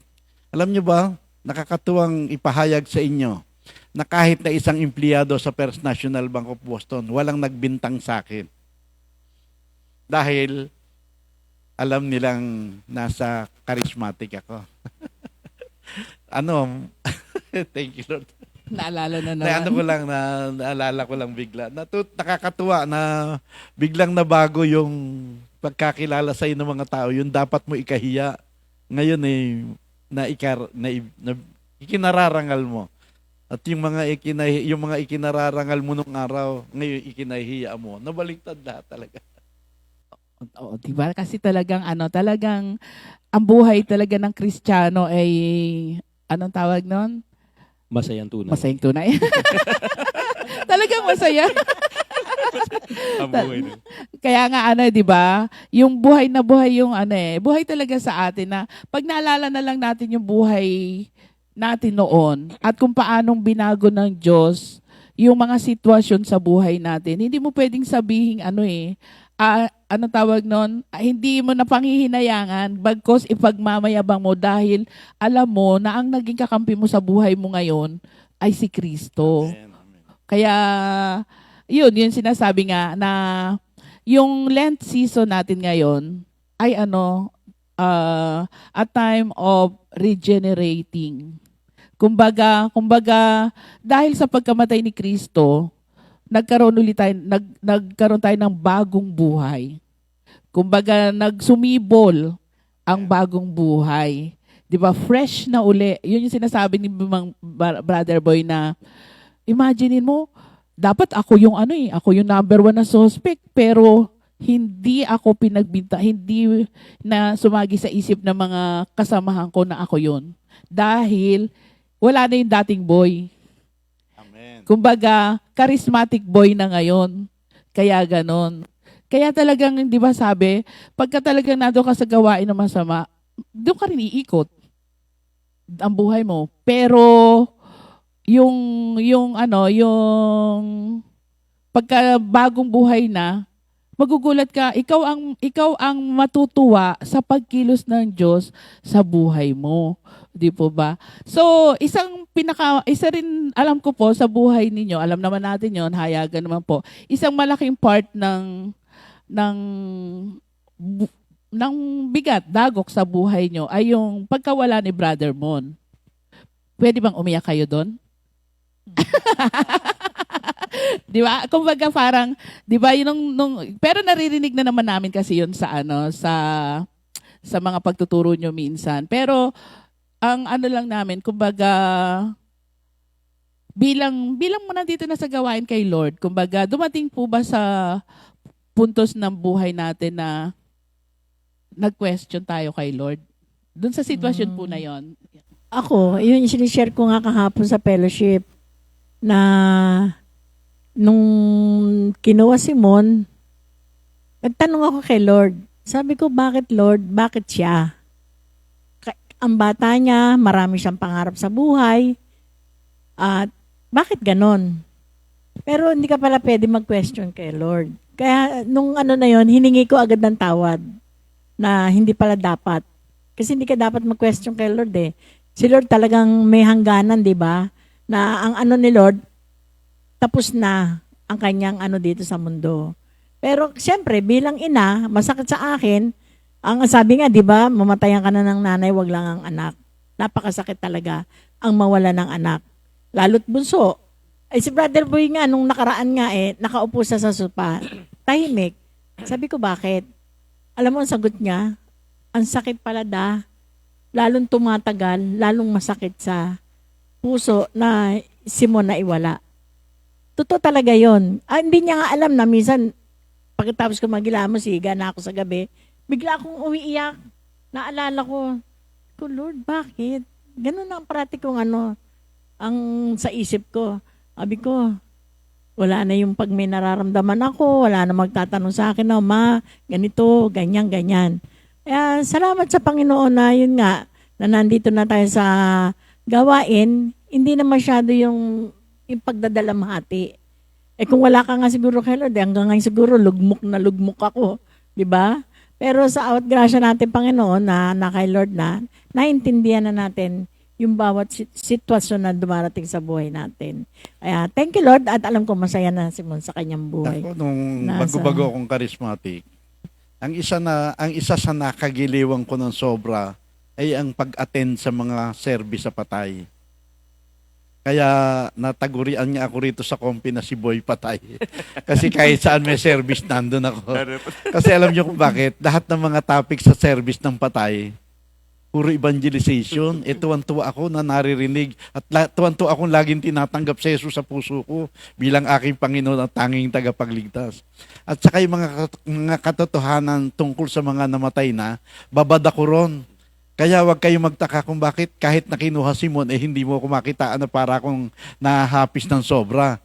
Alam nyo ba, nakakatuwang ipahayag sa inyo na kahit na isang empleyado sa First National Bank of Boston, walang nagbintang sa akin. Dahil alam nilang nasa charismatic ako. Thank you, Lord. Naalala na naman. Naalala ko lang bigla. Nakakatuwa na biglang nabago yung pagkakilala sa ng mga tao. Yung dapat mo ikahiya. Ngayon ikinararangal mo. At yung mga ikinararangal mo nung araw, ngayon ikinahiya mo. Nabaliktad lahat talaga. Oo, diba? Kasi talagang ang buhay talaga ng Kristiyano ay anong tawag nun? Masayang tunay. Masayang tunay. Talagang masaya. Ang buhay nun. Kaya nga di ba? Yung buhay na buhay yung buhay talaga sa atin na pag naalala na lang natin yung buhay natin noon at kung paanong binago ng Diyos yung mga sitwasyon sa buhay natin. Hindi mo pwedeng sabihin anong tawag nun? Hindi mo na panghihinayangan bagkos ipagmamayabang mo dahil alam mo na ang naging kakampi mo sa buhay mo ngayon ay si Kristo. Amen. Kaya yun sinasabi nga na yung Lent season natin ngayon ay a time of regenerating. Kumbaga dahil sa pagkamatay ni Kristo, nagkaroon tayo ng bagong buhay. Kumbaga nagsumibol ang bagong buhay. 'Di ba? Fresh na uli. Yun yung sinasabi ni Brother Boy na imaginein mo, dapat ako yung ako yung number 1 na suspect, pero hindi ako pinagbinta, hindi na sumagi sa isip ng mga kasamahan ko na ako yun. Dahil wala na yung dating boy. Amen. Kumbaga, charismatic boy na ngayon. Kaya ganon. Kaya talagang, di ba sabi, pagka talagang nandun ka sa gawain na masama, doon ka rin iikot ang buhay mo. Pero, yung pagka bagong buhay na, magugulat ka, ikaw ang matutuwa sa pagkilos ng Diyos sa buhay mo. Di po ba? So, isa rin alam ko po sa buhay ninyo, alam naman natin yon, hayagan naman po. Isang malaking part ng bigat, dagok sa buhay nyo ay yung pagkawala ni Brother Mon. Pwede bang umiyak kayo doon? Di ba? Kumbaga parang, di ba, pero naririnig na naman namin kasi yun sa mga pagtuturo nyo minsan. Pero, ang lang namin, kumbaga, bilang mo nandito na sa gawain kay Lord, kumbaga, dumating po ba sa puntos ng buhay natin na nag-question tayo kay Lord? Doon sa sitwasyon po na yon. Ako, yun yung sinishare ko nga kahapon sa fellowship na nung kinuha si Mon, nagtanong ako kay Lord. Sabi ko, bakit Lord? Bakit siya? Ang bata niya, marami siyang pangarap sa buhay. At bakit ganon? Pero hindi ka pala pwede mag-question kay Lord. Kaya nung na yon, hiningi ko agad ng tawad na hindi pala dapat. Kasi hindi ka dapat mag-question kay Lord eh. Si Lord talagang may hangganan, di ba? Na ang ni Lord, tapos na ang kanyang dito sa mundo. Pero siyempre, bilang ina, masakit sa akin, ang sabi nga, di ba, mamatayan ka na ng nanay, wag lang ang anak. Napakasakit talaga ang mawala ng anak. Lalo't bunso. Ay si Brother Boy nga, nung nakaraan nga nakaupo sa sopa, tahimik. Sabi ko, bakit? Alam mo ang sagot niya, ang sakit pala lalong tumatagal, lalong masakit sa puso na si Mon na iwala. Totoo talaga yon. Hindi niya nga alam na minsan, pagkatapos ko maghilamos, higa na ako sa gabi, bigla akong umiiyak. Naalala ko, Lord, bakit? Ganun ang pratikong ang sa isip ko. Sabi ko, wala na yung pag may nararamdaman ako, wala na magtatanong sa akin, ma, ganito, ganyan, ganyan. Kaya salamat sa Panginoon na yun nga, na nandito na tayo sa gawain, hindi na masyado yung pagdadalamhati. Kung wala ka nga siguro kay Lord, hanggang ngayon siguro lugmok na lugmok ako. Di ba? Pero sa awat grasya natin, Panginoon, na kay Lord naintindihan na natin yung bawat sitwasyon na dumarating sa buhay natin. Kaya thank you Lord at alam ko masaya na si Mon sa kanyang buhay. Ako, nung bago-bago akong charismatic, ang isa sa nakagiliwan ko ng sobra ay ang pag-attend sa mga service sa patay. Kaya natagurian niya ako rito sa kompi na si Boy Patay. Kasi kahit saan may service, nandun ako. Kasi alam niyo kung bakit, lahat ng mga topic sa service ng patay, puro evangelization. Tuwan-tuwa ako na naririnig at tuwan-tuwa akong laging tinatanggap sa Jesus sa puso ko bilang aking Panginoon at tanging tagapagligtas. At saka yung mga katotohanan tungkol sa mga namatay na, babad ako ron. Kaya wag kayong magtaka kung bakit kahit nakinuha si Mon, hindi mo ako makitaan na para akong nahahapis ng sobra.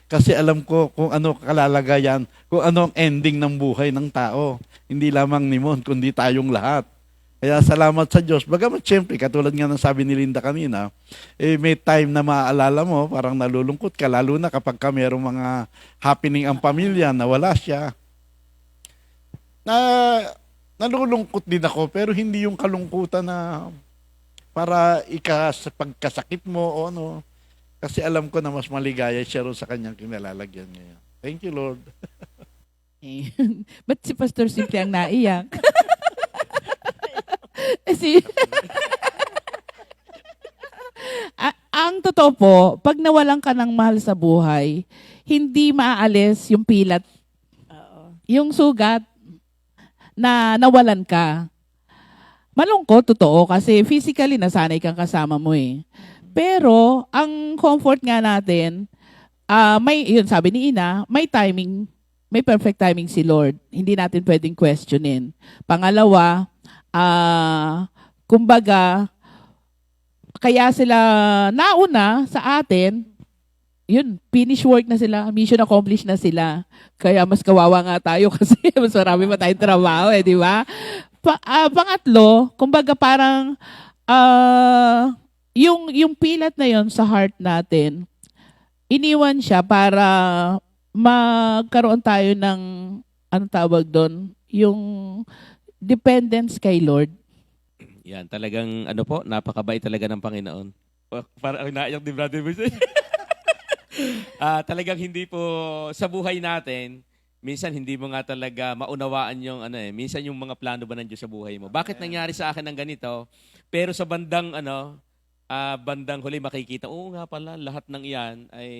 Kasi alam ko kung ano kalalagayan, kung ano ang ending ng buhay ng tao. Hindi lamang ni Mon, kundi tayong lahat. Kaya salamat sa Diyos. Bagamat siyempre, katulad nga ng sabi ni Linda kanina, may time na maaalala mo, parang nalulungkot ka, lalo na kapag ka mayroong mga happening ang pamilya na wala siya. Nalulungkot din ako, pero hindi yung kalungkutan na para pagkasakit mo o ano. Kasi alam ko na mas maligaya siya rin sa kanyang kinalalagyan ngayon. Thank you, Lord. Ba't si Pastor Simple ang naiyak? Ang totoo po, pag nawalan ka ng mahal sa buhay, hindi maaalis yung pilat. Yung sugat na nawalan ka. Malungkot, totoo, kasi physically nasanay kang kasama mo eh. Pero, ang comfort nga natin, yun sabi ni Ina, may timing, may perfect timing si Lord. Hindi natin pwedeng questionin. Pangalawa, kumbaga, kaya sila nauna sa atin, yun, finish work na sila, mission accomplished na sila. Kaya mas kawawa nga tayo kasi mas marami pa tayong trabaho di ba? Pangatlo, kumbaga parang yung pilat na yon sa heart natin, iniwan siya para magkaroon tayo ng, anong tawag doon, yung dependence kay Lord. Yan, talagang napakabait talaga ng Panginoon. Parang naiyak ni Brother Moise. Talagang hindi po sa buhay natin, minsan hindi mo nga talaga maunawaan yung minsan yung mga plano ba ng Diyos sa buhay mo. Bakit nangyari sa akin ng ganito? Pero sa bandang bandang huli makikita, oo nga pala, lahat ng iyan ay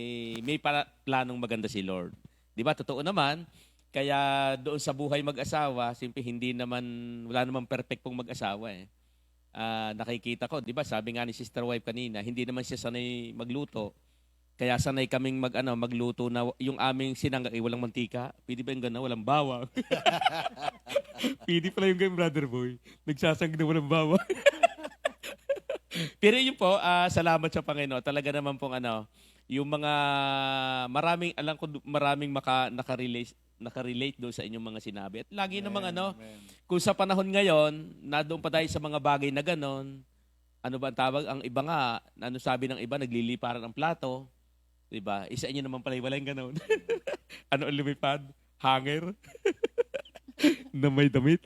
may planong maganda si Lord. 'Di ba? Totoo naman. Kaya doon sa buhay mag-asawa, simple wala naman perfectong mag-asawa eh. Nakikita ko, 'di ba? Sabi nga ni Sister Wife kanina, hindi naman siya sanay magluto. Kaya sanay kaming magluto na yung aming sinangga, walang mantika. Pwede ba yung gano'n? Walang bawang. Pwede pala yung ganyan, Brother Boy. Nagsasang na walang bawang. Pero yun po, salamat sa Panginoon. Talaga naman pong yung mga alam ko maraming nakarelate doon sa inyong mga sinabi. At lagi namang kung sa panahon ngayon, na doon pa tayo sa mga bagay na gano'n, ano ba ang tawag? Ang iba nga, sabi ng iba, nagliliparan ang plato. Diba? Isa inyo naman pala, walang gano'n. Ang lumipad? Hanger? Na may damit?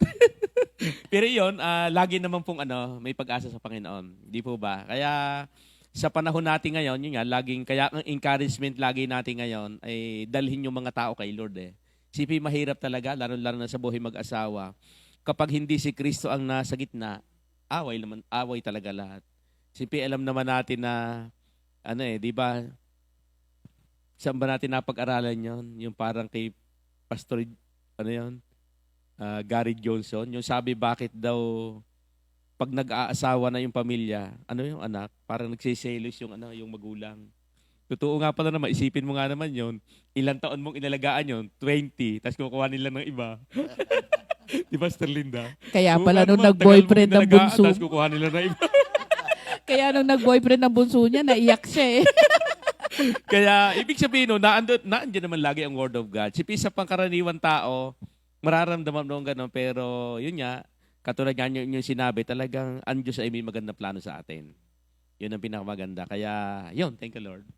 Pero yun, lagi naman pong may pag-asa sa Panginoon. Di po ba? Kaya sa panahon natin ngayon, yun nga, kaya ang encouragement lagi natin ngayon ay dalhin yung mga tao kay Lord eh. Sipi mahirap talaga, lalo na sa buhay mag-asawa. Kapag hindi si Kristo ang nasa gitna, away talaga lahat. Sipi alam naman natin na, di ba, saan ba natin napag-aralan yon? Yung parang kay Pastor, Gary Johnson, yung sabi bakit daw pag nag-aasawa na yung pamilya, yung anak, parang nagsiselos yung magulang. Totoo nga pala naman, isipin mo nga naman yon, ilang taon mong inalagaan yon, 20, tapos kukuha nila ng iba. Di ba, Sister Linda? Kaya pala nung nag-boyfriend ng bunso. Tapos kukuha nila ng iba. Kaya nung nag-boyfriend ng bunso niya, naiyak siya eh. Kaya, ibig sabihin, naandyan naman lagi ang Word of God. Sa pangkaraniwan tao, mararamdaman mo gano'n, pero yun nga, katulad nga yung sinabi, talagang ang Diyos ay may magandang plano sa atin. Yun ang pinakamaganda. Kaya, yun, thank you, Lord.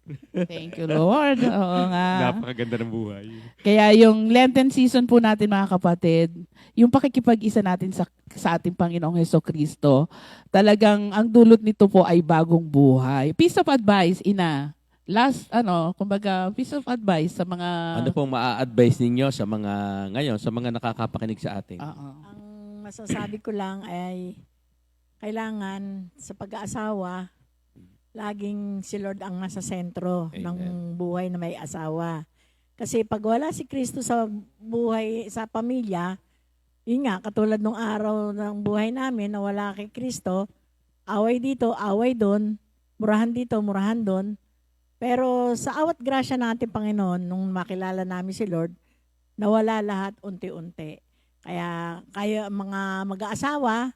Thank you, Lord. Oo nga. Napakaganda ng buhay. Kaya yung Lenten season po natin, mga kapatid, yung pakikipag-isa natin sa ating Panginoong Hesukristo, talagang ang dulot nito po ay bagong buhay. Piece of advice, Ina. Last, kumbaga, piece of advice sa mga... Ano pong maa-advise ninyo sa mga nakakapakinig sa atin? Ang masasabi ko lang ay kailangan sa pag-aasawa, laging si Lord ang nasa sentro ng buhay na may asawa. Kasi pag wala si Kristo sa buhay, sa pamilya, yun nga, katulad nung araw ng buhay namin na wala kay Kristo, away dito, away doon, murahan dito, murahan doon. Pero sa awat grasya natin, Panginoon, nung makilala namin si Lord, nawala lahat unti-unti. Kaya kayo mga mag-aasawa,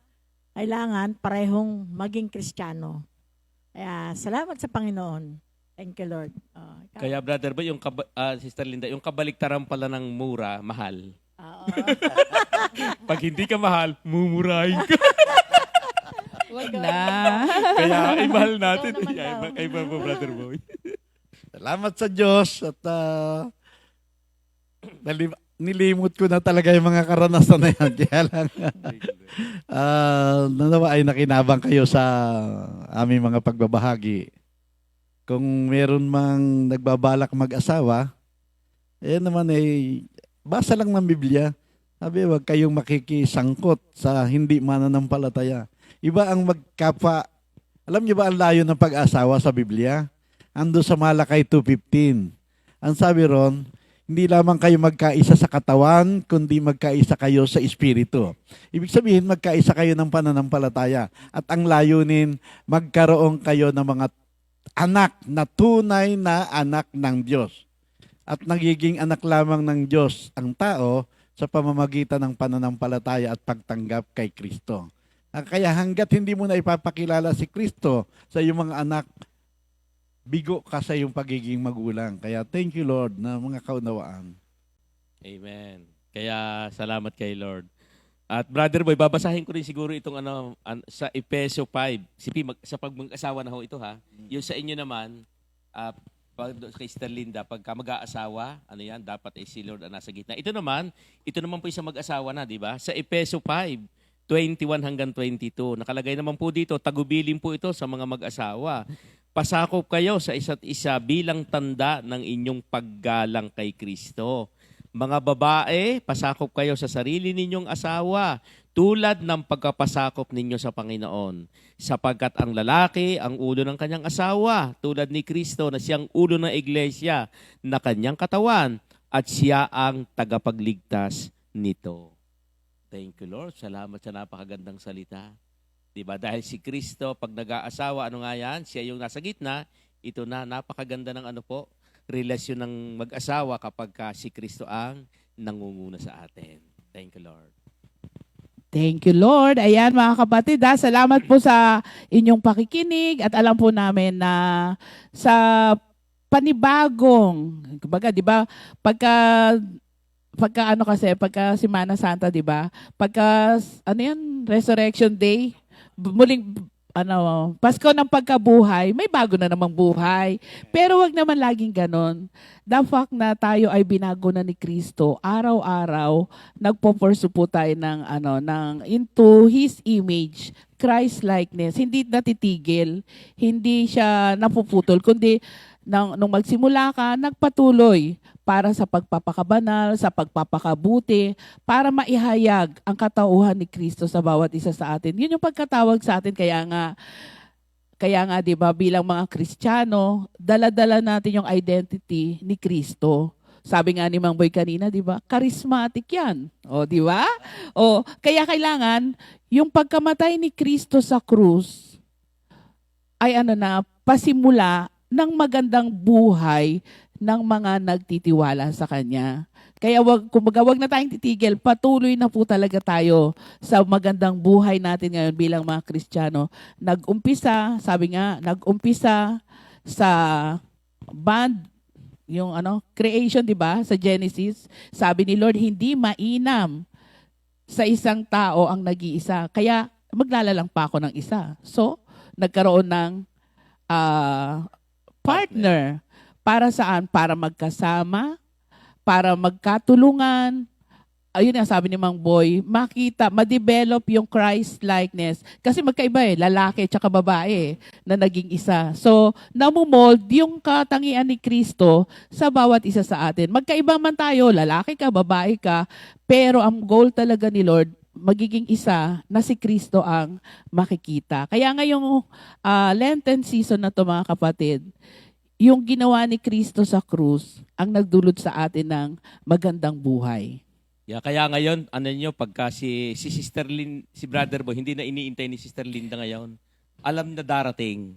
kailangan parehong maging Kristiyano. Kaya salamat sa Panginoon. Thank you, Lord. Kaya, Brother Boy, Sister Linda, yung kabaliktaran pala ng mura, mahal. Oo. Pag hindi ka mahal, mumurahin ka. Wag na. Kaya mahal natin. Kaya po, Brother Boy. Salamat sa Diyos at nilimot ko na talaga yung mga karanasan na yan. Kaya lang, nanawa ay nakinabang kayo sa aming mga pagbabahagi. Kung meron mang nagbabalak mag-asawa, naman basa lang ng Biblia. Sabi, huwag kayong makikisangkot sa hindi mananampalataya. Iba ang alam niyo ba ang layo ng pag-asawa sa Biblia? Ando sa Malakay 2:15. Ang sabi ron, hindi lamang kayo magkaisa sa katawan, kundi magkaisa kayo sa espiritu. Ibig sabihin, magkaisa kayo ng pananampalataya. At ang layunin, magkaroon kayo ng mga anak na tunay na anak ng Diyos. At nagiging anak lamang ng Diyos ang tao sa pamamagitan ng pananampalataya at pagtanggap kay Kristo. Kaya hanggat hindi mo na ipapakilala si Kristo sa iyong mga anak, bigo ka sa iyong pagiging magulang. Kaya thank you, Lord, na mga kaunawaan. Amen. Kaya salamat kay Lord. At Brother Boy, babasahin ko rin siguro itong sa Efeso 5. Sa pag-asawa na ho ito ha. Yung sa inyo naman, kay Sister Linda, pagka mag-aasawa, dapat si Lord ang nasa gitna. Ito naman po isang mag-asawa na, di ba? Sa Efeso 5:21 hanggang 22. Nakalagay naman po dito, tagubilin po ito sa mga mag-asawa. Pasakop kayo sa isa't isa bilang tanda ng inyong paggalang kay Kristo. Mga babae, pasakop kayo sa sarili ninyong asawa tulad ng pagkapasakop ninyo sa Panginoon. Sapagkat ang lalaki ang ulo ng kanyang asawa tulad ni Kristo na siyang ulo ng iglesia na kanyang katawan at siya ang tagapagligtas nito. Thank you, Lord. Salamat sa napakagandang salita. Diba? Dahil si Kristo, pag nag-aasawa, siya yung nasa gitna, ito na, napakaganda ng relasyon ng mag-asawa kapag si Kristo ang nangunguna sa atin. Thank you, Lord. Thank you, Lord. Ayan, mga kapatid, salamat po sa inyong pakikinig at alam po namin na sa panibagong, kumbaga, di ba, pagka Semana Santa, di ba? Resurrection Day, muling Pasko ng pagkabuhay, may bago na namang buhay. Pero wag naman laging ganon. The fact na tayo ay binago na ni Kristo, araw-araw nagpo-pursue po tayo ng into His image, Christ-likeness. Hindi natitigil, hindi siya napuputol, kundi nung magsimula ka, nagpatuloy para sa pagpapakabanal, sa pagpapakabuti, para maihayag ang katauhan ni Kristo sa bawat isa sa atin. Yun yung pagkatawag sa atin, kaya nga 'di ba, bilang mga Kristiyano, dala-dala natin yung identity ni Kristo. Sabi nga ni Mang Boy kanina, 'di ba? Charismatic 'yan. O, 'di ba? O, kaya kailangan yung pagkamatay ni Kristo sa krus ay pasimula ng magandang buhay ng mga nagtitiwala sa Kanya. Kaya wag na tayong titigil, patuloy na po talaga tayo sa magandang buhay natin ngayon bilang mga Kristiyano. Nag-umpisa sa band, yung creation, di ba? Sa Genesis, sabi ni Lord, hindi mainam sa isang tao ang nag-iisa. Kaya maglalalang pa ako ng isa. So, nagkaroon ng partner. Para saan? Para magkasama, para magkatulungan. Ayun ang sabi ni Mang Boy, ma-develop yung Christ-likeness. Kasi magkaiba lalaki at babae na naging isa. So, namumold yung katangian ni Kristo sa bawat isa sa atin. Magkaiba man tayo, lalaki ka, babae ka, pero ang goal talaga ni Lord, magiging isa na si Kristo ang makikita. Kaya ngayong Lenten season na to, mga kapatid, yung ginawa ni Kristo sa krus ang nagdulot sa atin ng magandang buhay. Kaya ngayon, pagka si Sister si Brother Boy, hindi na iniintay ni Sister Linda ngayon. Alam na darating.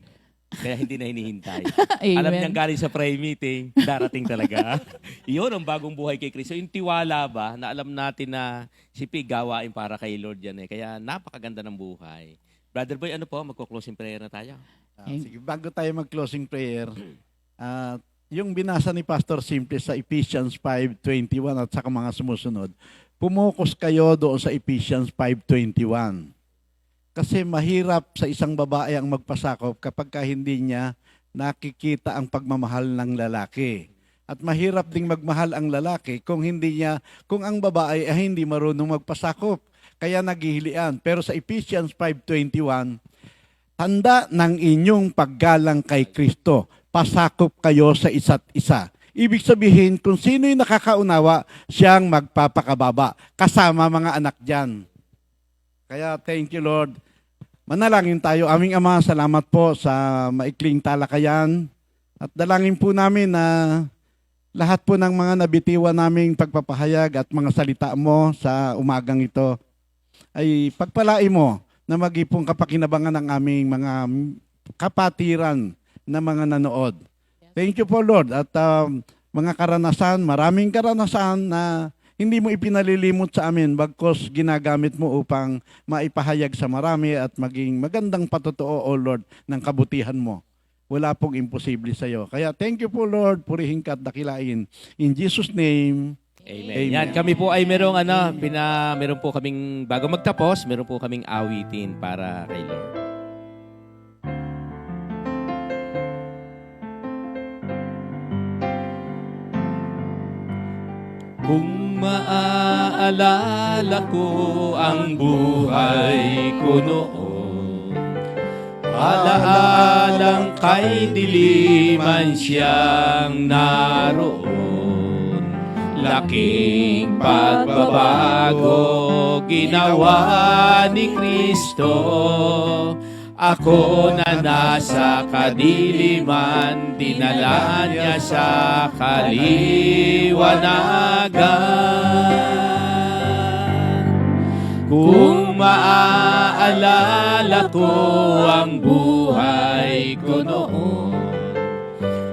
Kaya hindi na hinihintay. Alam niyang galing sa prayer meeting, darating talaga. Iyon ang bagong buhay kay Kristo. Yung tiwala ba, na alam natin na si Pig gawain para kay Lord yan. Kaya napakaganda ng buhay. Brother Boy, magko-closing prayer na tayo. Sige, bago tayo mag-closing prayer, yung binasa ni Pastor Simple sa Ephesians 5:21 at saka mga sumusunod, pumokus kayo doon sa Ephesians 5:21. Kasi mahirap sa isang babae ang magpasakop kapag hindi niya nakikita ang pagmamahal ng lalaki. At mahirap ding magmahal ang lalaki kung ang babae ay hindi marunong magpasakop. Kaya naghihilian. Pero sa Ephesians 5:21, tanda ng inyong paggalang kay Kristo. Pasakop kayo sa isa't isa. Ibig sabihin, kung sino'y nakakaunawa, siyang magpapakababa. Kasama mga anak dyan. Kaya thank you, Lord. Manalangin tayo. Aming Ama, salamat po sa maikling talakayan. At dalangin po namin na lahat po ng mga nabitiwan naming pagpapahayag at mga salita mo sa umagang ito ay pagpalain mo na magipong kapakinabangan ng aming mga kapatiran na mga nanood. Thank you po, Lord. At mga karanasan, maraming karanasan na hindi mo ipinalilimot sa amin bagkos ginagamit mo upang maipahayag sa marami at maging magandang patotoo, O Lord, ng kabutihan mo. Wala pong imposible sa iyo. Kaya thank you po, Lord, purihin ka at dakilain. In Jesus' name, Amen. Yan, kami po ay meron po kaming, bago magtapos, meron po kaming awitin para kay Lord. Kung maaalala ko ang buhay ko noon, alaalang kay diliman siyang naroon. Laking pagbabago ginawa ni Kristo. Ako na nasa kadiliman, dinala niya sa kaliwanagan. Kung maaalala ko ang buhay ko noon,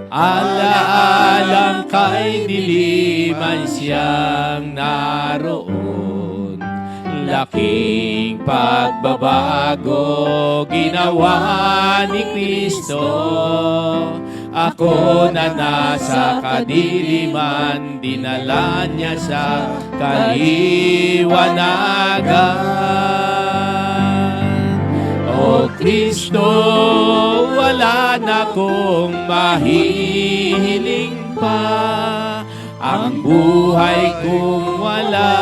alaalang kay diliman siyang naroon. Laking pagbabago ginawa ni Kristo. Ako na nasa kadiliman, dinala niya sa kaliwanagan. O Kristo, wala na kong mahihiling pa. Ang buhay kong wala,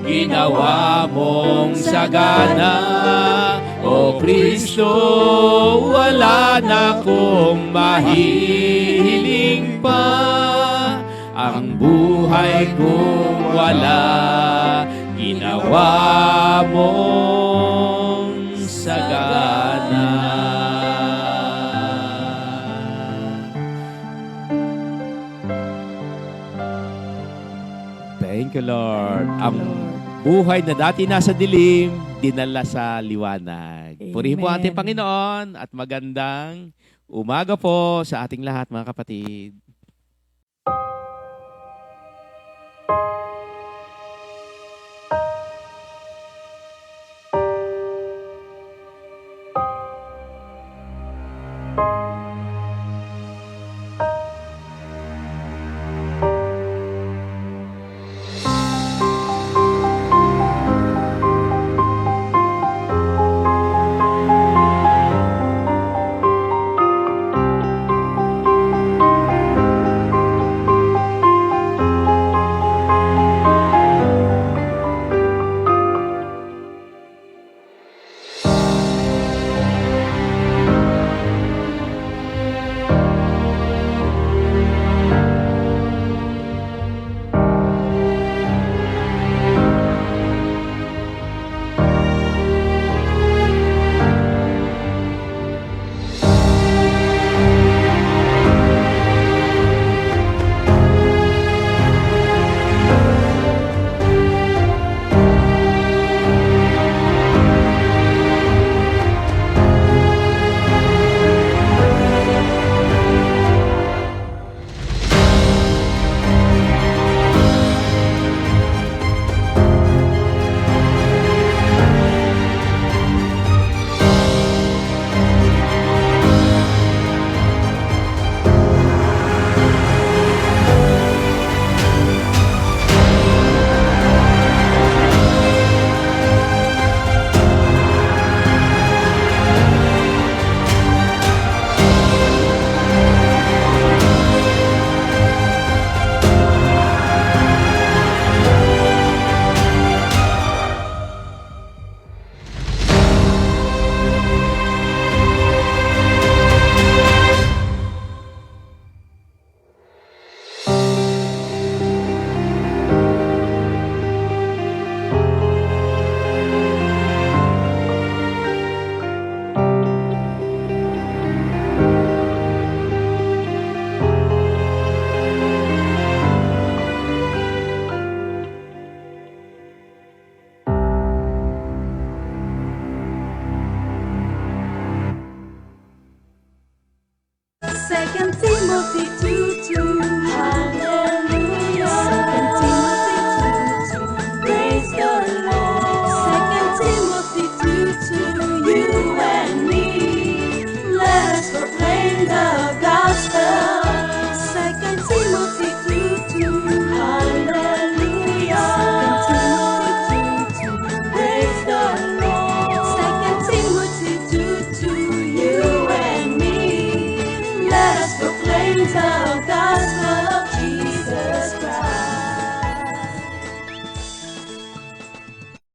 ginawa mong sagana. O Kristo, wala na kong mahihiling pa. Ang buhay kong wala, ginawa mong sagana. Thank you, Lord. Ang buhay na dati nasa dilim, dinala sa liwanag. Purihin po ating Panginoon at magandang umaga po sa ating lahat, mga kapatid. of the